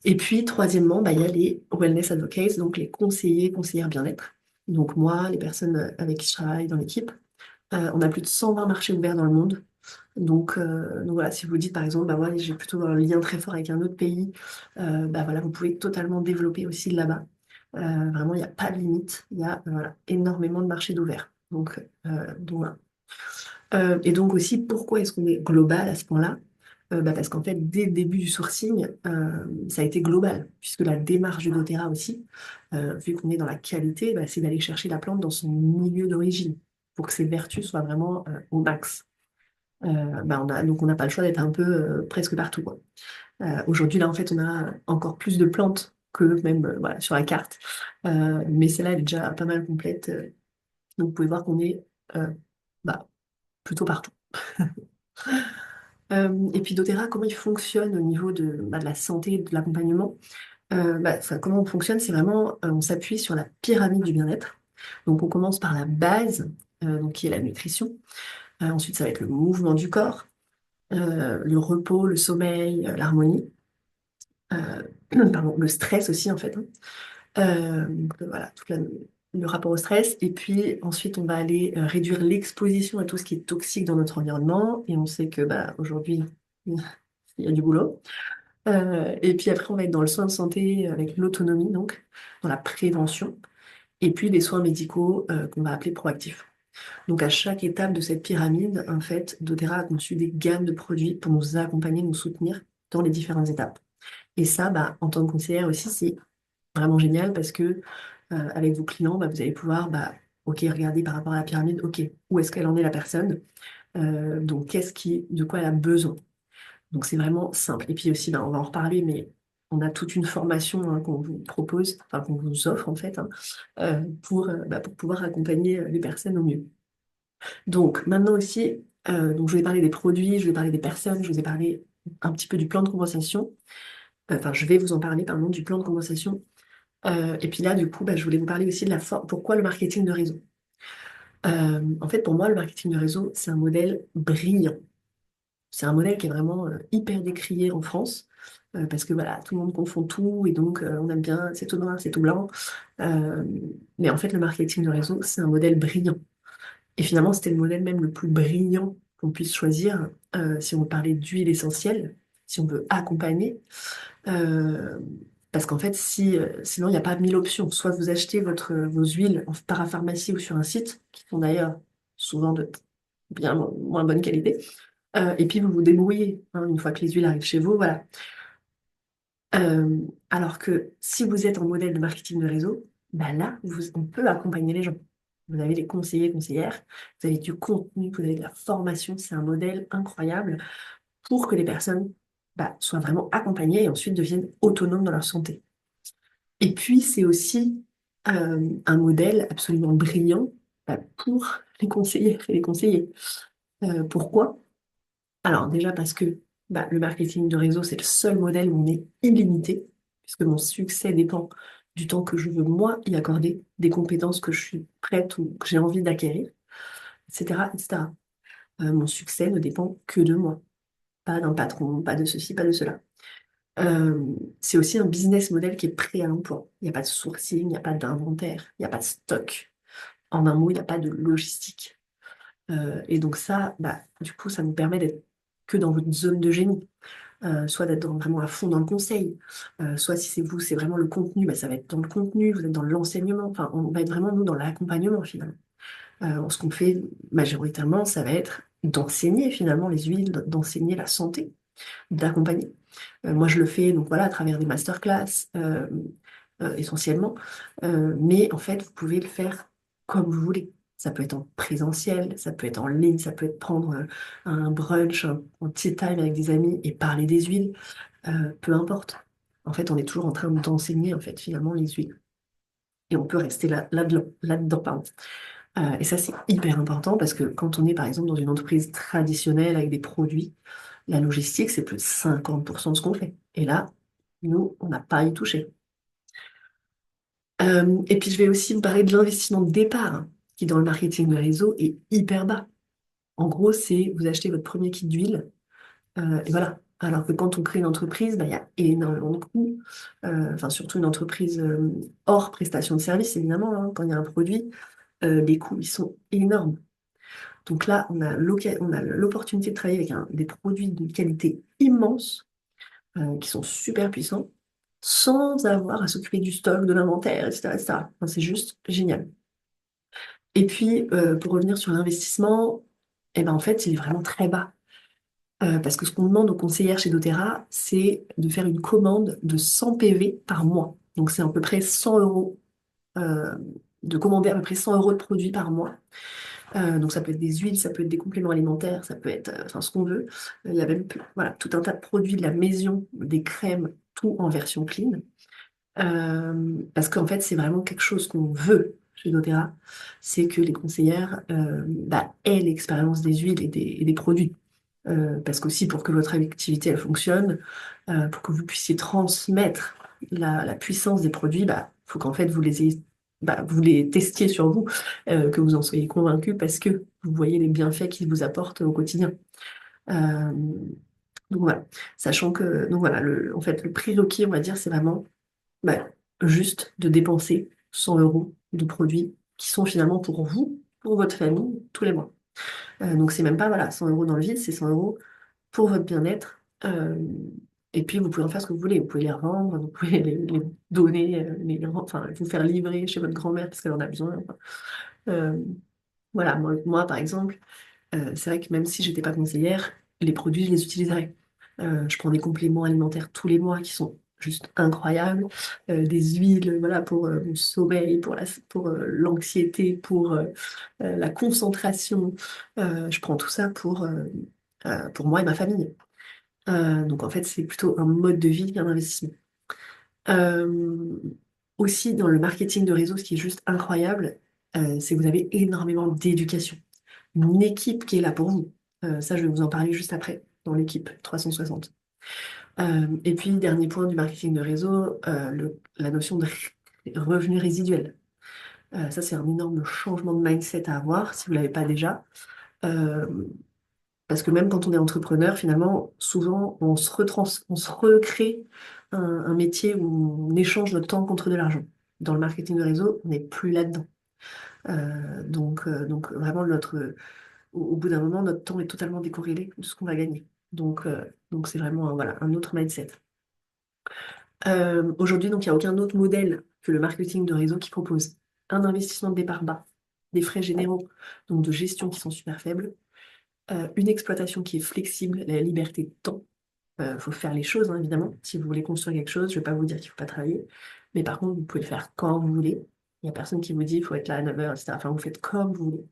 Et puis troisièmement, il y a les wellness advocates, donc les conseillers, conseillères bien-être. Donc moi, les personnes avec qui je travaille dans l'équipe, on a plus de 120 marchés ouverts dans le monde. Donc voilà, si vous dites par exemple, moi j'ai plutôt un lien très fort avec un autre pays, voilà, vous pouvez totalement développer aussi là-bas. Vraiment, il n'y a pas de limite, il y a voilà, énormément de marchés d'ouverts. Donc voilà. Et donc aussi, pourquoi est-ce qu'on est global à ce point-là? Parce qu'en fait, dès le début du sourcing, ça a été global, puisque la démarche de doTERRA aussi, vu qu'on est dans la qualité, c'est d'aller chercher la plante dans son milieu d'origine, pour que ces vertus soient vraiment au max. Donc on n'a pas le choix d'être un peu presque partout, quoi. Aujourd'hui, là, en fait, on a encore plus de plantes que même voilà, sur la carte. Mais celle-là, elle est déjà pas mal complète. Donc vous pouvez voir qu'on est euh, bah, plutôt partout. Et puis doTERRA, comment il fonctionne au niveau de la santé, de l'accompagnement? Comment on fonctionne, c'est vraiment, on s'appuie sur la pyramide du bien-être. Donc on commence par la base, donc, qui est la nutrition. Ensuite, ça va être le mouvement du corps, le repos, le sommeil, l'harmonie, euh, pardon, le stress aussi en fait, hein. Donc, voilà, le rapport au stress. Et puis ensuite, on va aller réduire l'exposition à tout ce qui est toxique dans notre environnement. Et on sait que aujourd'hui, il y a du boulot. Et puis après, on va être dans le soin de santé avec l'autonomie, donc dans la prévention. Et puis des soins médicaux qu'on va appeler proactifs. Donc à chaque étape de cette pyramide, en fait, doTERRA a conçu des gammes de produits pour nous accompagner, nous soutenir dans les différentes étapes. Et ça, en tant que conseillère aussi, c'est vraiment génial parce que avec vos clients, vous allez pouvoir, ok, regarder par rapport à la pyramide, ok, où est-ce qu'elle en est la personne, donc de quoi elle a besoin. Donc c'est vraiment simple. Et puis aussi, on va en reparler, mais on a toute une formation hein, qu'on vous propose, enfin qu'on vous offre en fait, hein, pour pouvoir accompagner les personnes au mieux. Donc maintenant aussi, je vais parler des produits, je vais parler des personnes, je vous ai parlé un petit peu du plan de compensation. Enfin, je vais vous en parler, pardon, du plan de compensation. Et puis là, du coup, je voulais vous parler aussi de pourquoi le marketing de réseau. En fait, pour moi, le marketing de réseau, c'est un modèle brillant. C'est un modèle qui est vraiment hyper décrié en France, parce que voilà, tout le monde confond tout, et donc on aime bien, c'est tout noir, c'est tout blanc. Euh, mais en fait, le marketing de réseau, c'est un modèle brillant. Et finalement, c'était le modèle même le plus brillant qu'on puisse choisir si on veut parler d'huile essentielle, si on veut accompagner. Euh, Parce qu'en fait, sinon, il n'y a pas 1000 options. Soit vous achetez vos huiles en parapharmacie ou sur un site, qui sont d'ailleurs souvent de bien moins bonne qualité. Et puis vous vous débrouillez hein, une fois que les huiles arrivent chez vous, voilà. Alors que si vous êtes en modèle de marketing de réseau, là, on peut accompagner les gens. Vous avez des conseillers, conseillères, vous avez du contenu, vous avez de la formation, c'est un modèle incroyable pour que les personnes soient vraiment accompagnées et ensuite deviennent autonomes dans leur santé. Et puis, c'est aussi un modèle absolument brillant pour les conseillères et les conseillers. Pourquoi? Alors déjà parce que le marketing de réseau, c'est le seul modèle où on est illimité, puisque mon succès dépend du temps que je veux moi y accorder, des compétences que je suis prête ou que j'ai envie d'acquérir, etc., etc. Mon succès ne dépend que de moi, pas d'un patron, pas de ceci, pas de cela. Euh, c'est aussi un business model qui est prêt à l'emploi. Il n'y a pas de sourcing, il n'y a pas d'inventaire, il n'y a pas de stock. En un mot, il n'y a pas de logistique. Et donc ça, du coup, ça nous permet d'être que dans votre zone de génie. Soit d'être vraiment à fond dans le conseil, soit si c'est vous, c'est vraiment le contenu, ça va être dans le contenu, vous êtes dans l'enseignement, enfin, on va être vraiment, nous, dans l'accompagnement, finalement. Ce qu'on fait majoritairement, ça va être d'enseigner, finalement, les huiles, d'enseigner la santé, d'accompagner. Moi, je le fais, donc voilà, à travers des masterclass, essentiellement. Mais en fait, vous pouvez le faire comme vous voulez. Ça peut être en présentiel, ça peut être en ligne, ça peut être prendre un brunch, un tea time avec des amis et parler des huiles, peu importe. En fait, on est toujours en train d'enseigner, en fait, finalement, les huiles. Et on peut rester là-dedans, pardon. Et ça, c'est hyper important parce que quand on est, par exemple, dans une entreprise traditionnelle avec des produits, la logistique, c'est plus de 50% de ce qu'on fait. Et là, nous, on n'a pas à y toucher. Et puis, je vais aussi vous parler de l'investissement de départ, hein, qui, dans le marketing de réseau, est hyper bas. En gros, c'est vous achetez votre premier kit d'huile, et voilà. Alors que quand on crée une entreprise, il y a énormément de coûts. Enfin, surtout une entreprise hors prestation de service, évidemment, hein, quand il y a un produit, les coûts, ils sont énormes. Donc là, on a l'opportunité de travailler avec des produits de qualité immense, qui sont super puissants, sans avoir à s'occuper du stock, de l'inventaire, etc., etc. Enfin, c'est juste génial. Et puis, pour revenir sur l'investissement, en fait, il est vraiment très bas. Parce que ce qu'on demande aux conseillères chez doTERRA, c'est de faire une commande de 100 PV par mois. Donc, c'est à peu près 100 euros, de commander à peu près 100 euros de produits par mois. Donc ça peut être des huiles, ça peut être des compléments alimentaires, ça peut être enfin ce qu'on veut. Il y a même voilà, tout un tas de produits de la maison, des crèmes, tout en version clean. Parce qu'en fait, c'est vraiment quelque chose qu'on veut chez doTERRA, c'est que les conseillères aient l'expérience des huiles et des produits. Parce qu'aussi, pour que votre activité elle fonctionne, pour que vous puissiez transmettre la puissance des produits, faut qu'en fait vous les testiez sur vous, que vous en soyez convaincu parce que vous voyez les bienfaits qu'ils vous apportent au quotidien. Euh, donc voilà, sachant que donc voilà, en fait, le prérequis, on va dire, c'est vraiment bah, juste de dépenser 100 euros de produits qui sont finalement pour vous, pour votre famille, tous les mois. Donc c'est même pas voilà, 100 euros dans le vide, c'est 100 euros pour votre bien-être. Et puis vous pouvez en faire ce que vous voulez. Vous pouvez les revendre, vous pouvez les donner, enfin, vous faire livrer chez votre grand-mère parce qu'elle en a besoin. Enfin, euh, voilà, moi, par exemple, c'est vrai que même si j'étais pas conseillère, les produits, je les utiliserais. Je prends des compléments alimentaires tous les mois qui sont juste incroyables. Des huiles, voilà, pour mon sommeil, pour l'anxiété, pour la concentration. Je prends tout ça pour moi et ma famille. Donc en fait, c'est plutôt un mode de vie qu'un investissement. Euh, Aussi, dans le marketing de réseau, ce qui est juste incroyable, c'est que vous avez énormément d'éducation. Une équipe qui est là pour vous. Ça, je vais vous en parler juste après, dans l'équipe 360. Et puis, dernier point du marketing de réseau, la notion de revenu résiduel. Ça, c'est un énorme changement de mindset à avoir, si vous ne l'avez pas déjà. Euh, Parce que même quand on est entrepreneur, finalement, souvent, on se recrée un métier où on échange notre temps contre de l'argent. Dans le marketing de réseau, on n'est plus là-dedans. Donc vraiment, au bout d'un moment, notre temps est totalement décorrélé de ce qu'on va gagner. Donc c'est vraiment voilà, un autre mindset. Aujourd'hui, donc, il n'y a aucun autre modèle que le marketing de réseau qui propose un investissement de départ bas, des frais généraux, donc de gestion qui sont super faibles, une exploitation qui est flexible, la liberté de temps. Il faut faire les choses, hein, évidemment. Si vous voulez construire quelque chose, je ne vais pas vous dire qu'il ne faut pas travailler. Mais par contre, vous pouvez le faire quand vous voulez. Il n'y a personne qui vous dit qu'il faut être là à 9 heures, etc. Enfin, vous faites comme vous voulez.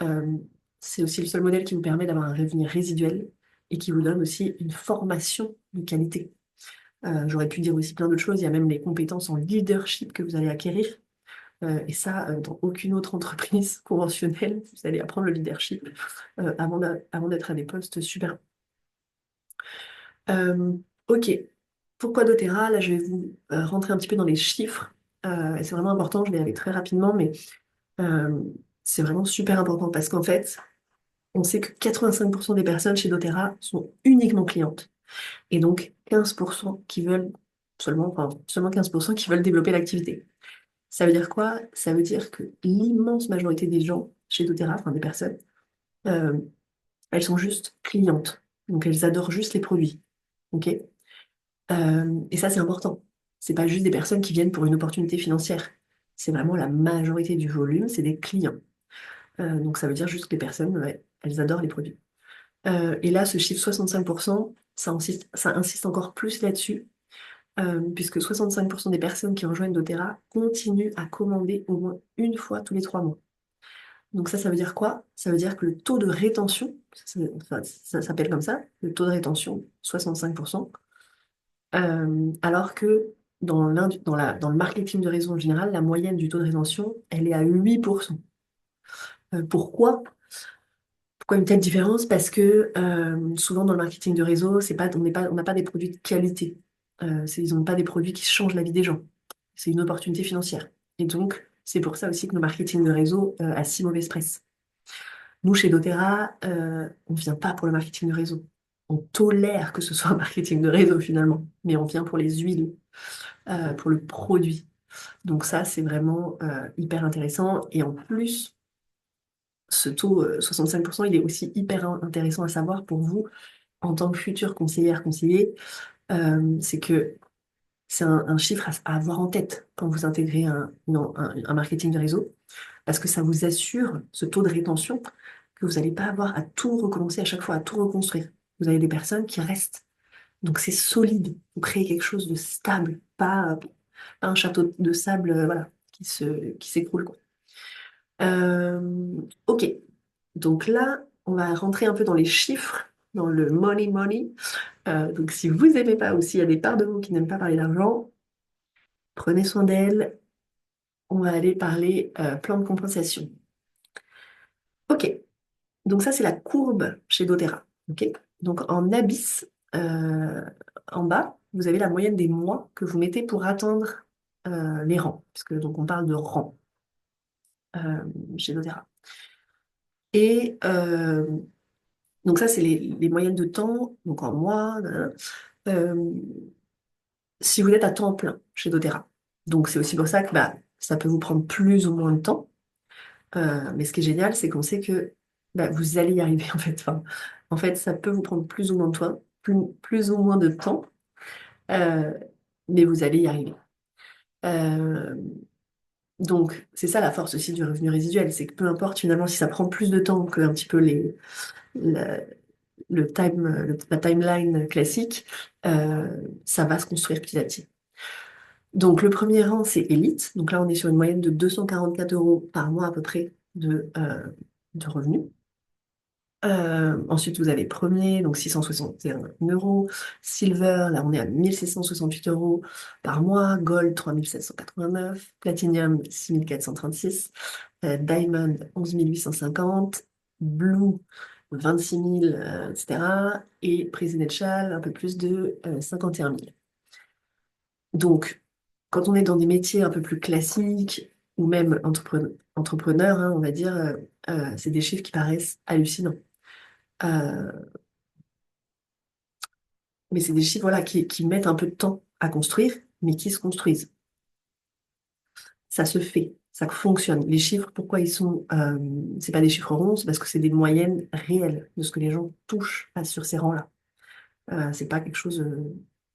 Euh, c'est aussi le seul modèle qui vous permet d'avoir un revenu résiduel et qui vous donne aussi une formation de qualité. J'aurais pu dire aussi plein d'autres choses. Il y a même les compétences en leadership que vous allez acquérir. Et ça, dans aucune autre entreprise conventionnelle, vous allez apprendre le leadership avant d'être à des postes super. Euh, ok. Pourquoi doTERRA? Là, je vais vous rentrer un petit peu dans les chiffres. Et c'est vraiment important, je vais aller très rapidement, mais euh, c'est vraiment super important parce qu'en fait, on sait que 85% des personnes chez doTERRA sont uniquement clientes. Et donc 15% qui veulent seulement 15% qui veulent développer l'activité. Ça veut dire quoi? Ça veut dire que l'immense majorité des gens chez doTERRA, enfin des personnes, euh, elles sont juste clientes. Donc elles adorent juste les produits. Ok? Et ça, c'est important. C'est pas juste des personnes qui viennent pour une opportunité financière. C'est vraiment la majorité du volume, c'est des clients. Donc ça veut dire juste que les personnes, ouais, elles adorent les produits. Et là, ce chiffre 65%, ça insiste encore plus là-dessus, puisque 65% des personnes qui rejoignent doTERRA continuent à commander au moins une fois tous les 3 mois. Donc ça veut dire quoi? Ça veut dire que le taux de rétention, enfin, ça s'appelle comme ça, le taux de rétention, 65%, alors que dans le marketing de réseau en général, la moyenne du taux de rétention, elle est à 8%. Pourquoi? Pourquoi une telle différence? Parce que souvent dans le marketing de réseau, on n'a pas des produits de qualité. Ils n'ont pas des produits qui changent la vie des gens. C'est une opportunité financière. Et donc, c'est pour ça aussi que le marketing de réseau a si mauvaise presse. Nous, chez doTERRA, on ne vient pas pour le marketing de réseau. On tolère que ce soit un marketing de réseau finalement, mais on vient pour les huiles, pour le produit. Donc ça, c'est vraiment hyper intéressant. Et en plus, ce taux 65%, il est aussi hyper intéressant à savoir pour vous en tant que futur conseillère, conseiller. C'est que c'est un chiffre à avoir en tête quand vous intégrez un marketing de réseau, parce que ça vous assure ce taux de rétention que vous n'allez pas avoir à tout recommencer à chaque fois, à tout reconstruire. Vous avez des personnes qui restent. Donc c'est solide. Vous créez quelque chose de stable, pas un château de sable voilà, qui s'écroule, quoi. Ok, donc là, on va rentrer un peu dans les chiffres, dans le money money. Donc si vous n'aimez pas ou s'il y a des parts de vous qui n'aiment pas parler d'argent, prenez soin d'elles. On va aller parler plan de compensation. Ok, donc ça c'est la courbe chez doTERRA. Ok, donc en abysse, euh, en bas, vous avez la moyenne des mois que vous mettez pour atteindre les rangs, puisque donc on parle de rangs chez doTERRA. Et donc ça c'est les moyennes de temps, donc en mois. Euh, si vous êtes à temps plein chez doTERRA. Donc c'est aussi pour ça que bah, ça peut vous prendre plus ou moins de temps. Mais ce qui est génial, c'est qu'on sait que bah, vous allez y arriver en fait. Enfin, en fait, ça peut vous prendre plus ou moins de temps, plus ou moins de temps, euh, mais vous allez y arriver. Euh, donc c'est ça la force aussi du revenu résiduel, c'est que peu importe finalement si ça prend plus de temps que un petit peu la, la timeline classique, euh, ça va se construire petit à petit. Donc le premier rang, c'est Elite. Donc là, on est sur une moyenne de 244 euros par mois à peu près de revenus. Ensuite, vous avez premier, donc 661 euros. Silver, là, on est à 1668 euros par mois. Gold, 3789. Platinum, 6436. Diamond, 11 850. Blue, 26 000, etc. Et Presidential, un peu plus de 51 000. Donc, quand on est dans des métiers un peu plus classiques, ou même entrepreneur, hein, on va dire, c'est des chiffres qui paraissent hallucinants. Euh, mais c'est des chiffres voilà, qui mettent un peu de temps à construire, mais qui se construisent. Ça se fait, ça fonctionne. Les chiffres, pourquoi ils sont... c'est pas des chiffres ronds, c'est parce que c'est des moyennes réelles de ce que les gens touchent sur ces rangs-là. C'est pas quelque chose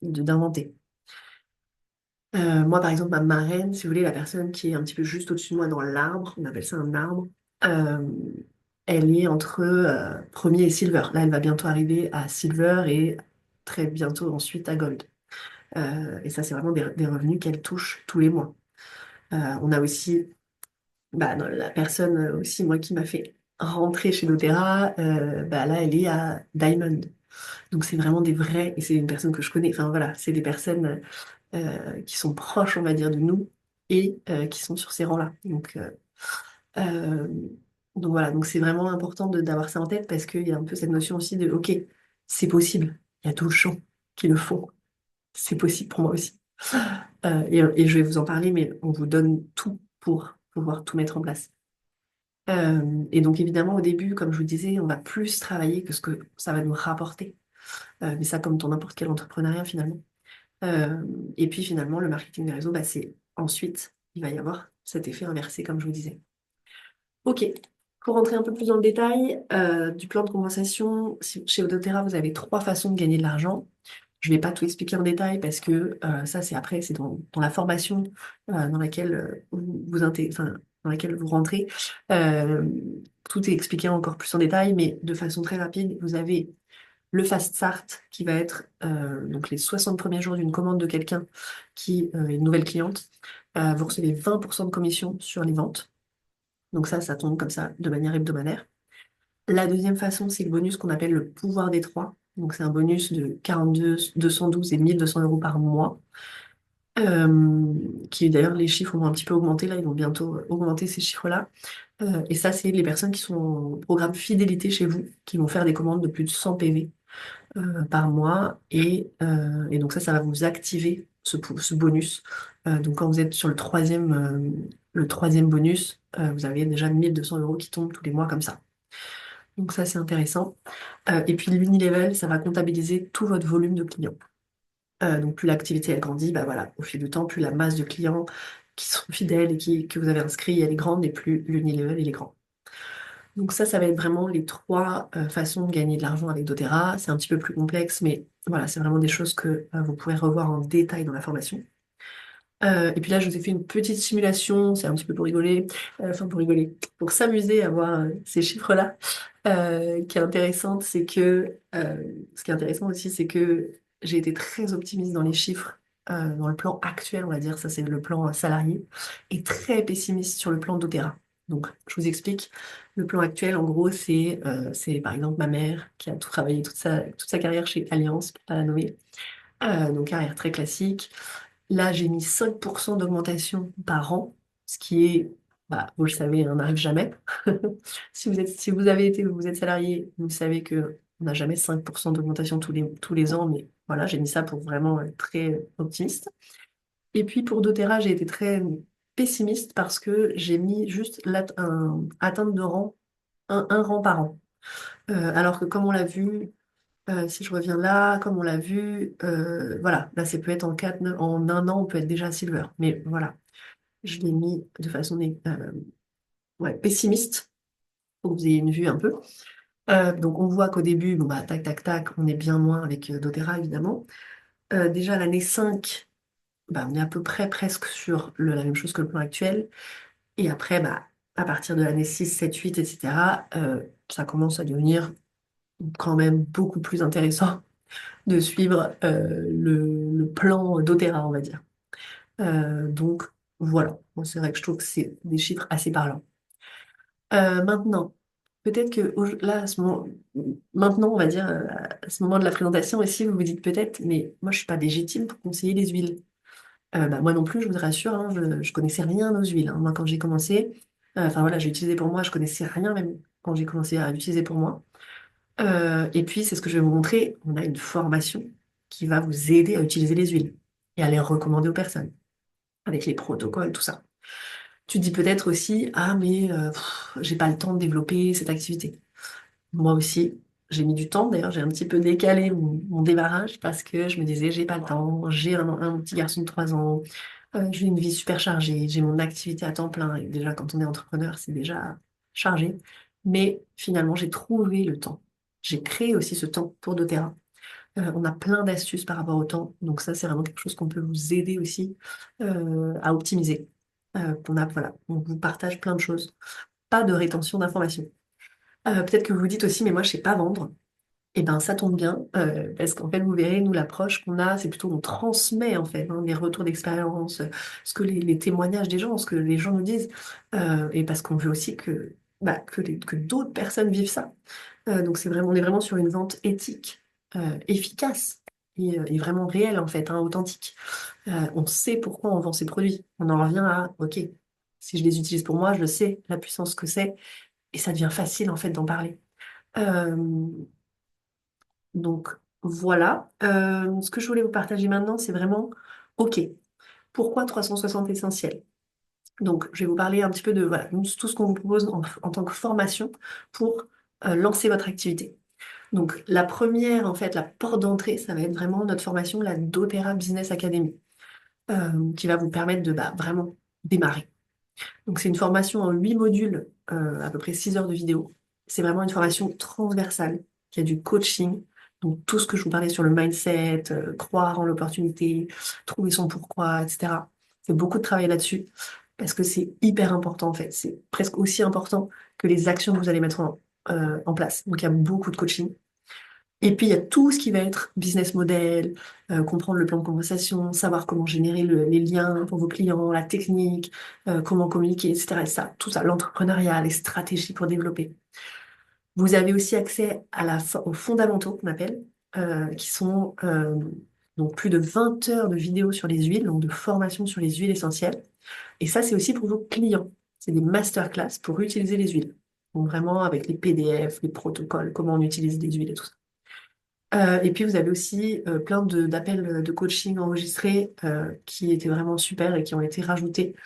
d'inventé. Moi, par exemple, ma marraine, si vous voulez, la personne qui est un petit peu juste au-dessus de moi dans l'arbre, on appelle ça un arbre, euh, elle est entre premier et silver. Là, elle va bientôt arriver à silver et très bientôt ensuite à gold. Et ça, c'est vraiment des revenus qu'elle touche tous les mois. On a aussi bah, la personne aussi, moi, qui m'a fait rentrer chez doTERRA, bah, là, elle est à diamond. Donc, c'est vraiment des vrais, et c'est une personne que je connais. Enfin, voilà, c'est des personnes qui sont proches, on va dire, de nous et qui sont sur ces rangs-là. Euh, donc voilà, donc c'est vraiment important d'avoir ça en tête parce qu'il y a un peu cette notion aussi de, OK, c'est possible, il y a d'autres gens qui le font, c'est possible pour moi aussi. Et je vais vous en parler, mais on vous donne tout pour pouvoir tout mettre en place. Et donc évidemment, au début, comme je vous disais, on va plus travailler que ce que ça va nous rapporter. Mais ça, comme dans n'importe quel entrepreneuriat finalement. Euh, et puis finalement, le marketing des réseaux, bah, c'est ensuite, il va y avoir cet effet inversé, comme je vous disais. Ok, pour rentrer un peu plus dans le détail du plan de compensation, chez doTERRA, vous avez trois façons de gagner de l'argent. Je ne vais pas tout expliquer en détail parce que ça, c'est après, c'est dans la formation dans laquelle enfin, dans laquelle vous rentrez. Euh, Tout est expliqué encore plus en détail, mais de façon très rapide, vous avez le fast start qui va être donc les 60 premiers jours d'une commande de quelqu'un qui est une nouvelle cliente. Vous recevez 20% de commission sur les ventes. Donc ça tombe comme ça de manière hebdomadaire. La deuxième façon, c'est le bonus qu'on appelle le pouvoir des trois. Donc c'est un bonus de 42, 212 et 1200 euros par mois. Qui d'ailleurs, les chiffres vont un petit peu augmenter. Là, ils vont bientôt augmenter ces chiffres-là. Et ça, c'est les personnes qui sont au programme fidélité chez vous, qui vont faire des commandes de plus de 100 PV par mois. Et donc ça va vous activer ce bonus. Donc quand vous êtes sur le troisième bonus, vous avez déjà 1200 euros qui tombent tous les mois comme ça. Donc ça, c'est intéressant. Et puis l'Unilevel, ça va comptabiliser tout votre volume de clients. Donc plus l'activité elle grandit, bah voilà, au fil du temps, plus la masse de clients qui sont fidèles et que vous avez inscrits, elle est grande, et plus l'Unilevel il est grand. Donc ça va être vraiment les trois façons de gagner de l'argent avec doTERRA. C'est un petit peu plus complexe, mais voilà, c'est vraiment des choses que vous pourrez revoir en détail dans la formation. Et puis là, je vous ai fait une petite simulation, c'est un petit peu pour rigoler, enfin pour rigoler, pour s'amuser à voir ces chiffres-là. Qui est intéressante, c'est que ce qui est intéressant aussi, c'est que j'ai été très optimiste dans les chiffres, dans le plan actuel, on va dire, ça c'est le plan salarié, et très pessimiste sur le plan doTERRA. Donc, je vous explique. Le plan actuel, en gros, c'est par exemple ma mère qui a tout travaillé toute sa carrière chez Allianz, pour pas la nommer. Donc, carrière très classique. Là, j'ai mis 5% d'augmentation par an, ce qui est, bah, vous le savez, on n'arrive jamais. Si vous avez été, vous êtes salarié, vous savez que on n'a jamais 5% d'augmentation tous les ans, mais voilà, j'ai mis ça pour vraiment être très optimiste. Et puis pour doTERRA, j'ai été très pessimiste parce que j'ai mis juste atteinte de rang, un rang par an. Alors que comme on l'a vu, si je reviens là, comme on l'a vu, voilà, là, ça peut être en un an, on peut être déjà silver. Mais voilà, je l'ai mis de façon ouais, pessimiste pour que vous ayez une vue un peu. Donc, on voit qu'au début, bon, bah, tac, tac, tac, on est bien moins avec doTERRA, évidemment. Déjà, l'année 5, bah, on est à peu près presque sur la même chose que le plan actuel. Et après, bah, à partir de l'année 6, 7, 8, etc., ça commence à devenir quand même beaucoup plus intéressant de suivre le plan doTERRA, on va dire. Donc voilà, bon, c'est vrai que je trouve que c'est des chiffres assez parlants. Maintenant, peut-être que là, maintenant, on va dire, à ce moment de la présentation aussi, vous vous dites peut-être, mais moi, je suis pas légitime pour conseiller les huiles. Bah, moi non plus, je vous rassure, hein, je connaissais rien aux huiles, hein. Moi, quand j'ai commencé, enfin voilà, j'ai utilisé pour moi, je connaissais rien même quand j'ai commencé à l'utiliser pour moi. Et puis, c'est ce que je vais vous montrer. On a une formation qui va vous aider à utiliser les huiles et à les recommander aux personnes, avec les protocoles, tout ça. Tu te dis peut-être aussi, ah, mais j'ai pas le temps de développer cette activité. Moi aussi, j'ai mis du temps. D'ailleurs, j'ai un petit peu décalé mon démarrage parce que je me disais, j'ai pas le temps, j'ai un petit garçon de 3 ans, j'ai une vie super chargée, j'ai mon activité à temps plein. Et déjà, quand on est entrepreneur, c'est déjà chargé. Mais finalement, j'ai trouvé le temps. J'ai créé aussi ce temps pour doTERRA. On a plein d'astuces par rapport au temps. Donc ça, c'est vraiment quelque chose qu'on peut vous aider aussi à optimiser. Voilà, on vous partage plein de choses. Pas de rétention d'informations. Peut-être que vous vous dites aussi, mais moi, je sais pas vendre. Eh ben, ça tombe bien, parce qu'en fait, vous verrez, nous, l'approche qu'on a, c'est plutôt on transmet, en fait, hein, les retours d'expérience, ce que les témoignages des gens, ce que les gens nous disent, et parce qu'on veut aussi que d'autres personnes vivent ça. Donc, on est vraiment sur une vente éthique, efficace, et vraiment réelle, en fait, hein, authentique. On sait pourquoi on vend ces produits. On en revient à, OK, si je les utilise pour moi, je sais la puissance que c'est, et ça devient facile, en fait, d'en parler. Euh, donc voilà. Ce que je voulais vous partager maintenant, c'est vraiment, OK, pourquoi 360 essentiels? Donc je vais vous parler un petit peu de voilà, tout ce qu'on vous propose en tant que formation pour lancer votre activité. Donc la première, en fait, la porte d'entrée, ça va être vraiment notre formation, la doTERRA Business Academy, qui va vous permettre de vraiment démarrer. Donc c'est une formation en 8 modules, à peu près 6 heures de vidéo. C'est vraiment une formation transversale, qui a du coaching, donc tout ce que je vous parlais sur le mindset, croire en l'opportunité, trouver son pourquoi, etc. C'est beaucoup de travail là-dessus, parce que c'est hyper important en fait. C'est presque aussi important que les actions que vous allez mettre en place. Donc il y a beaucoup de coaching. Et puis, il y a tout ce qui va être business model, comprendre le plan de conversation, savoir comment générer les liens pour vos clients, la technique, comment communiquer, etc. Et ça, tout ça, l'entrepreneuriat, les stratégies pour développer. Vous avez aussi accès aux fondamentaux qu'on appelle, qui sont donc plus de 20 heures de vidéos sur les huiles, donc de formation sur les huiles essentielles. Et ça, c'est aussi pour vos clients. C'est des masterclass pour utiliser les huiles. Donc vraiment avec les PDF, les protocoles, comment on utilise les huiles et tout ça. Et puis vous avez aussi plein d'appels de coaching enregistrés qui étaient vraiment super et qui ont été rajoutés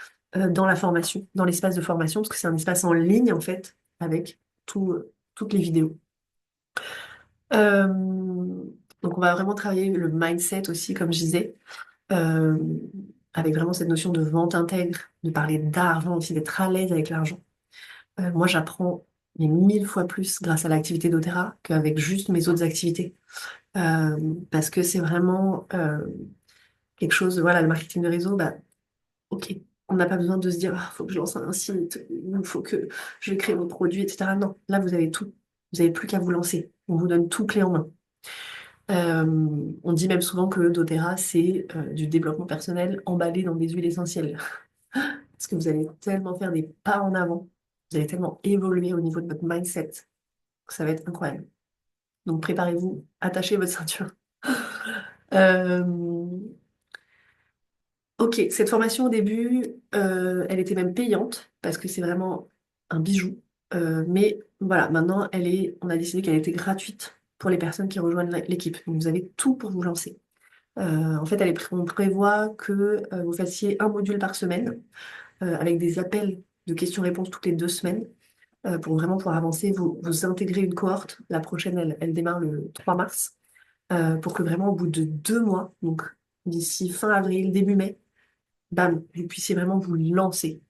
dans la formation, dans l'espace de formation, parce que c'est un espace en ligne en fait, avec toutes les vidéos. Euh, donc on va vraiment travailler le mindset aussi, comme je disais, euh, avec vraiment cette notion de vente intègre, de parler d'argent aussi, d'être à l'aise avec l'argent. Moi j'apprends mais 1000 fois plus grâce à l'activité doTERRA qu'avec juste mes autres activités. Parce que c'est vraiment quelque chose, voilà, le marketing de réseau, bah, ok, on n'a pas besoin de se dire, ah, faut que je lance un site, il faut que je crée mon produit, etc. Non, là, vous avez tout. Vous n'avez plus qu'à vous lancer. On vous donne tout clé en main. Euh, on dit même souvent que doTERRA, c'est du développement personnel emballé dans des huiles essentielles. Parce que vous allez tellement faire des pas en avant. Vous allez tellement évoluer au niveau de votre mindset que ça va être incroyable. Donc préparez-vous, attachez votre ceinture. Euh, ok, cette formation au début, elle était même payante parce que c'est vraiment un bijou. Mais voilà, maintenant, on a décidé qu'elle était gratuite pour les personnes qui rejoignent l'équipe. Donc vous avez tout pour vous lancer. En fait, on prévoit que vous fassiez un module par semaine avec des appels de questions-réponses toutes les 2 semaines pour vraiment pouvoir avancer. Vous intégrez une cohorte. La prochaine, elle démarre le 3 mars pour que vraiment au bout de 2 mois, donc d'ici fin avril, début mai, bam, vous puissiez vraiment vous lancer.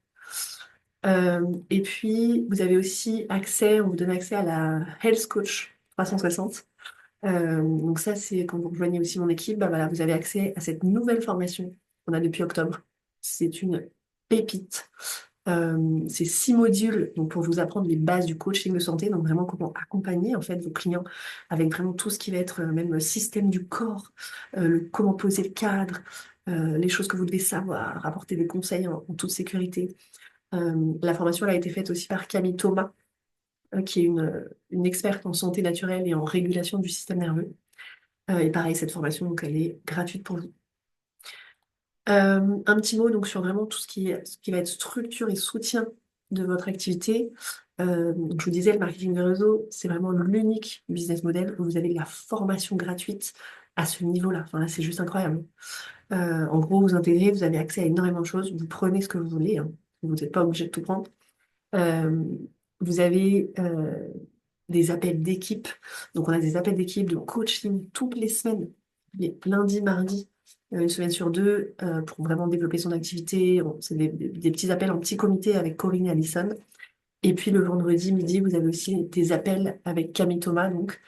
Et puis, vous avez aussi accès, on vous donne accès à la Health Coach 360. Donc ça, c'est quand vous rejoignez aussi mon équipe, bah voilà, vous avez accès à cette nouvelle formation qu'on a depuis octobre. C'est une pépite. C'est 6 modules donc pour vous apprendre les bases du coaching de santé, donc vraiment comment accompagner en fait vos clients avec vraiment tout ce qui va être même le système du corps, comment poser le cadre, les choses que vous devez savoir, apporter des conseils en toute sécurité. La formation elle a été faite aussi par Camille Thomas, qui est une experte en santé naturelle et en régulation du système nerveux. Et pareil, cette formation, donc, elle est gratuite pour vous. Un petit mot donc sur vraiment tout ce qui va être structure et soutien de votre activité. Donc je vous disais, le marketing de réseau, c'est vraiment l'unique business model où vous avez de la formation gratuite à ce niveau-là. Enfin, là, c'est juste incroyable. En gros, vous intégrez, vous avez accès à énormément de choses, vous prenez ce que vous voulez, hein. Vous n'êtes pas obligé de tout prendre. Euh, Vous avez des appels d'équipe. Donc, on a des appels d'équipe de coaching toutes les semaines, les lundis, mardis, une semaine sur deux, pour vraiment développer son activité. C'est des petits appels en petit comité avec Corinne et Alison. Et puis, le vendredi midi, vous avez aussi des appels avec Camille Thomas, donc,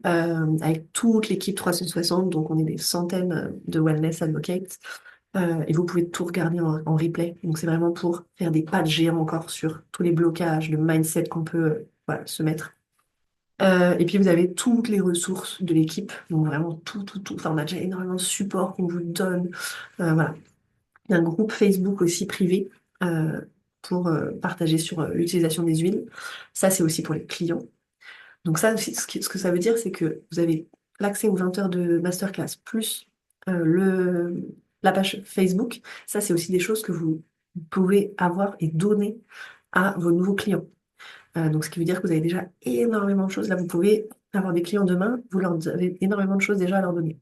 avec toute l'équipe 360. Donc, on est des centaines de wellness advocates. Et vous pouvez tout regarder en replay. Donc, c'est vraiment pour faire des pas de géant encore sur tous les blocages, le mindset qu'on peut voilà, se mettre. Et puis vous avez toutes les ressources de l'équipe, donc vraiment tout, tout, tout. Enfin, on a déjà énormément de support qu'on vous donne. Voilà. Il y a un groupe Facebook aussi privé euh, pour partager sur l'utilisation des huiles. Ça, c'est aussi pour les clients. Donc ça, aussi, ce que ça veut dire, c'est que vous avez l'accès aux 20 heures de masterclass, plus la page Facebook. Ça, c'est aussi des choses que vous pouvez avoir et donner à vos nouveaux clients. Donc, ce qui veut dire que vous avez déjà énormément de choses. Là, vous pouvez avoir des clients demain, vous leur avez énormément de choses déjà à leur donner.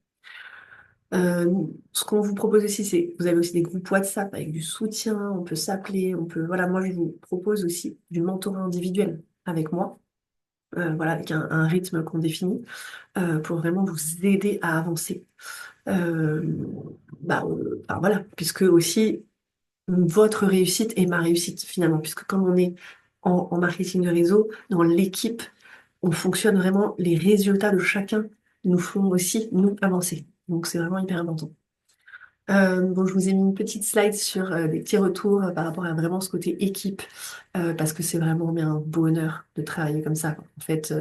Ce qu'on vous propose aussi, c'est, vous avez aussi des groupes WhatsApp avec du soutien, on peut s'appeler, voilà, moi, je vous propose aussi du mentorat individuel avec moi, voilà, avec un rythme qu'on définit, pour vraiment vous aider à avancer. Euh, enfin, voilà, puisque aussi, votre réussite est ma réussite finalement, puisque comme on est en marketing de réseau, dans l'équipe, on fonctionne vraiment, les résultats de chacun nous font aussi nous avancer. Donc c'est vraiment hyper important. Bon, je vous ai mis une petite slide sur des petits retours par rapport à vraiment ce côté équipe, parce que c'est vraiment bien un bonheur de travailler comme ça, quoi. En fait,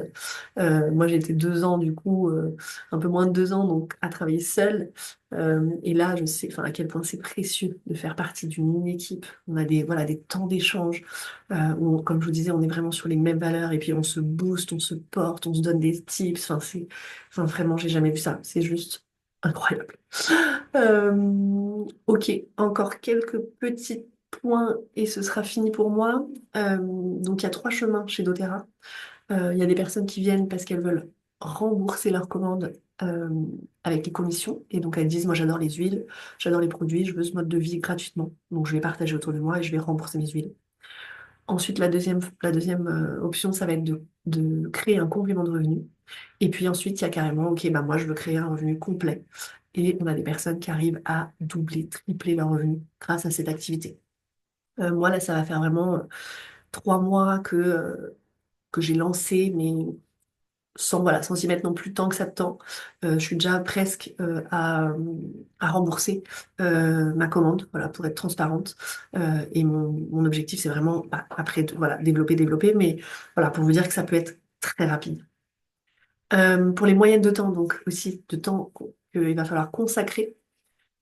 moi j'ai été 2 ans du coup, un peu moins de 2 ans, donc à travailler seule. Et là, je sais, enfin, à quel point c'est précieux de faire partie d'une équipe. On a voilà, des temps d'échange où, comme je vous disais, on est vraiment sur les mêmes valeurs et puis on se booste, on se porte, on se donne des tips. Enfin, vraiment, j'ai jamais vu ça. C'est juste incroyable. Ok, encore quelques petits points et ce sera fini pour moi. Donc il y a 3 chemins chez doTERRA. Il y a des personnes qui viennent parce qu'elles veulent rembourser leurs commandes avec les commissions. Et donc elles disent, moi j'adore les huiles, j'adore les produits, je veux ce mode de vie gratuitement. Donc je vais partager autour de moi et je vais rembourser mes huiles. Ensuite, la deuxième option, ça va être de créer un complément de revenu. Et puis ensuite, il y a carrément, ok, bah moi, je veux créer un revenu complet. Et on a des personnes qui arrivent à doubler, tripler leur revenu grâce à cette activité. Moi, là, ça va faire vraiment 3 mois que j'ai lancé, mais voilà, sans y mettre non plus tant que ça de temps. Je suis déjà presque à rembourser ma commande, voilà, pour être transparente. Et mon objectif, c'est vraiment, bah, après, voilà, développer, mais voilà, pour vous dire que ça peut être très rapide. Pour les moyennes de temps, donc aussi de temps qu'il va falloir consacrer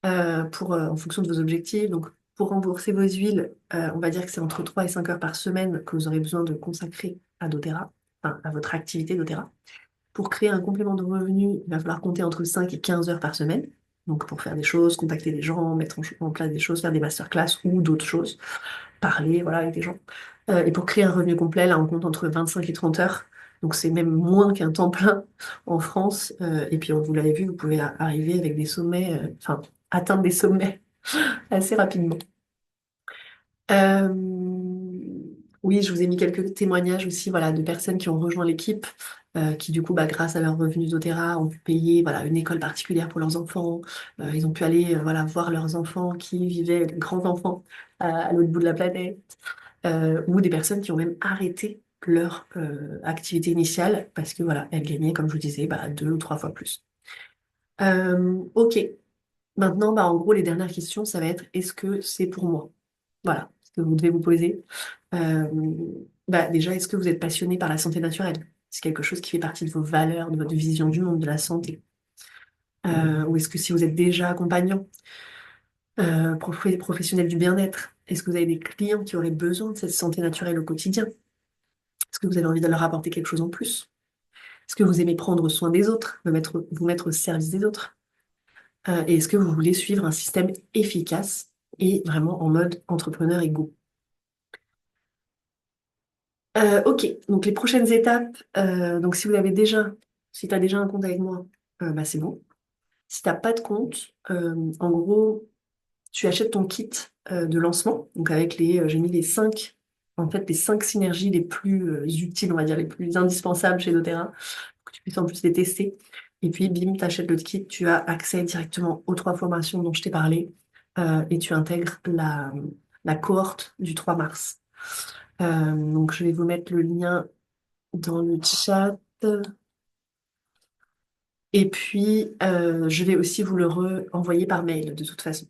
en fonction de vos objectifs. Donc, pour rembourser vos huiles, on va dire que c'est entre 3 et 5 heures par semaine que vous aurez besoin de consacrer à doTERRA, enfin, à votre activité doTERRA. Pour créer un complément de revenu, il va falloir compter entre 5 et 15 heures par semaine. Donc pour faire des choses, contacter des gens, mettre en place des choses, faire des masterclass ou d'autres choses, parler voilà, avec des gens. Et pour créer un revenu complet, là on compte entre 25 et 30 heures. Donc c'est même moins qu'un temps plein en France. Et puis vous l'avez vu, vous pouvez arriver avec des sommets, enfin atteindre des sommets assez rapidement. Euh, oui, je vous ai mis quelques témoignages aussi, voilà, de personnes qui ont rejoint l'équipe, qui du coup, bah, grâce à leurs revenus d'Otera, ont pu payer, voilà, une école particulière pour leurs enfants. Ils ont pu aller, voilà, voir leurs enfants qui vivaient, grands enfants, à l'autre bout de la planète, ou des personnes qui ont même arrêté leur activité initiale parce que voilà, elles gagnaient, comme je vous disais, bah, 2 ou 3 fois plus. Ok. Maintenant, bah, en gros, les dernières questions, ça va être est-ce que c'est pour moi? Voilà, ce que vous devez vous poser. Euh, Bah, déjà, est-ce que vous êtes passionné par la santé naturelle? C'est quelque chose qui fait partie de vos valeurs, de votre vision du monde, de la santé. Ou est-ce que si vous êtes déjà accompagnant, professionnel du bien-être, est-ce que vous avez des clients qui auraient besoin de cette santé naturelle au quotidien? Est-ce que vous avez envie de leur apporter quelque chose en plus? Est-ce que vous aimez prendre soin des autres, vous mettre au service des autres? Et est-ce que vous voulez suivre un système efficace et vraiment en mode entrepreneur et go? Ok, donc les prochaines étapes, donc si tu as déjà un compte avec moi, bah c'est bon. Si tu n'as pas de compte, en gros, tu achètes ton kit de lancement, donc avec j'ai mis les 5 synergies les plus utiles, on va dire, les plus indispensables chez doTERRA, pour que tu puisses en plus les tester. Et puis, bim, tu achètes le kit, tu as accès directement aux 3 formations dont je t'ai parlé, et tu intègres la cohorte du 3 mars. Donc, je vais vous mettre le lien dans le chat. Et puis, je vais aussi vous le envoyer par mail de toute façon.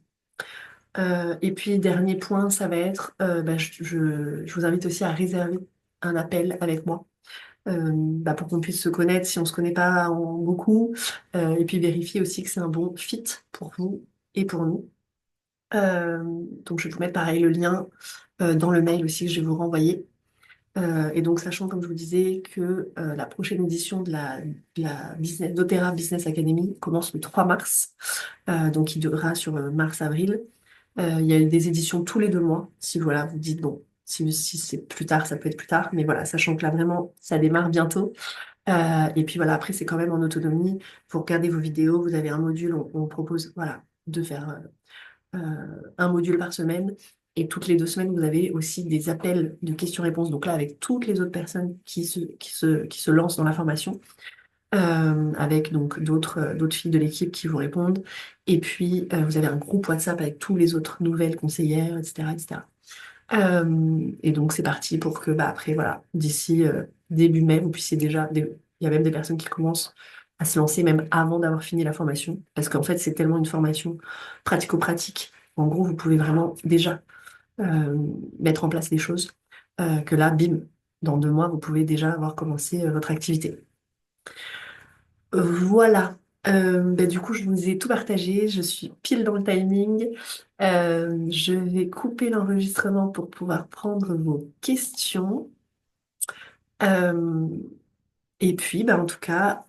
Et puis, dernier point, ça va être, bah, je vous invite aussi à réserver un appel avec moi bah, pour qu'on puisse se connaître si on ne se connaît pas beaucoup. Et puis, vérifier aussi que c'est un bon fit pour vous et pour nous. Euh, donc, je vais vous mettre pareil le lien dans le mail aussi que je vais vous renvoyer. Et donc, sachant, comme je vous disais, que la prochaine édition de la doTERRA Business Academy commence le 3 mars, donc il durera sur mars-avril. Il y a des éditions tous les 2 mois. Si voilà, vous dites, bon, si c'est plus tard, ça peut être plus tard, mais voilà, sachant que là, vraiment, ça démarre bientôt. Et puis voilà, après, c'est quand même en autonomie. Vous regardez vos vidéos, vous avez un module, on propose voilà, de faire un module par semaine. Et toutes les 2 semaines, vous avez aussi des appels de questions-réponses. Donc là, avec toutes les autres personnes qui se lancent dans la formation, avec donc d'autres filles de l'équipe qui vous répondent. Et puis, vous avez un groupe WhatsApp avec tous les autres nouvelles conseillères, etc., etc. Et donc, c'est parti pour que, bah, après, voilà, d'ici début mai, vous puissiez déjà. Il y a même des personnes qui commencent à se lancer même avant d'avoir fini la formation. Parce qu'en fait, c'est tellement une formation pratico-pratique. En gros, vous pouvez vraiment déjà euh, mettre en place des choses que là, bim, dans 2 mois, vous pouvez déjà avoir commencé votre activité. Voilà. Bah, du coup, je vous ai tout partagé. Je suis pile dans le timing. Je vais couper l'enregistrement pour pouvoir prendre vos questions. Euh, et puis, bah, en tout cas,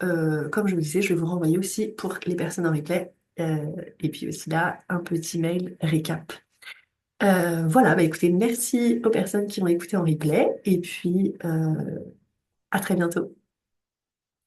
comme je vous disais, je vais vous renvoyer aussi pour les personnes en replay. Et puis aussi là, un petit mail récap. Voilà, bah, écoutez, merci aux personnes qui m'ont écouté en replay. Et puis, à très bientôt.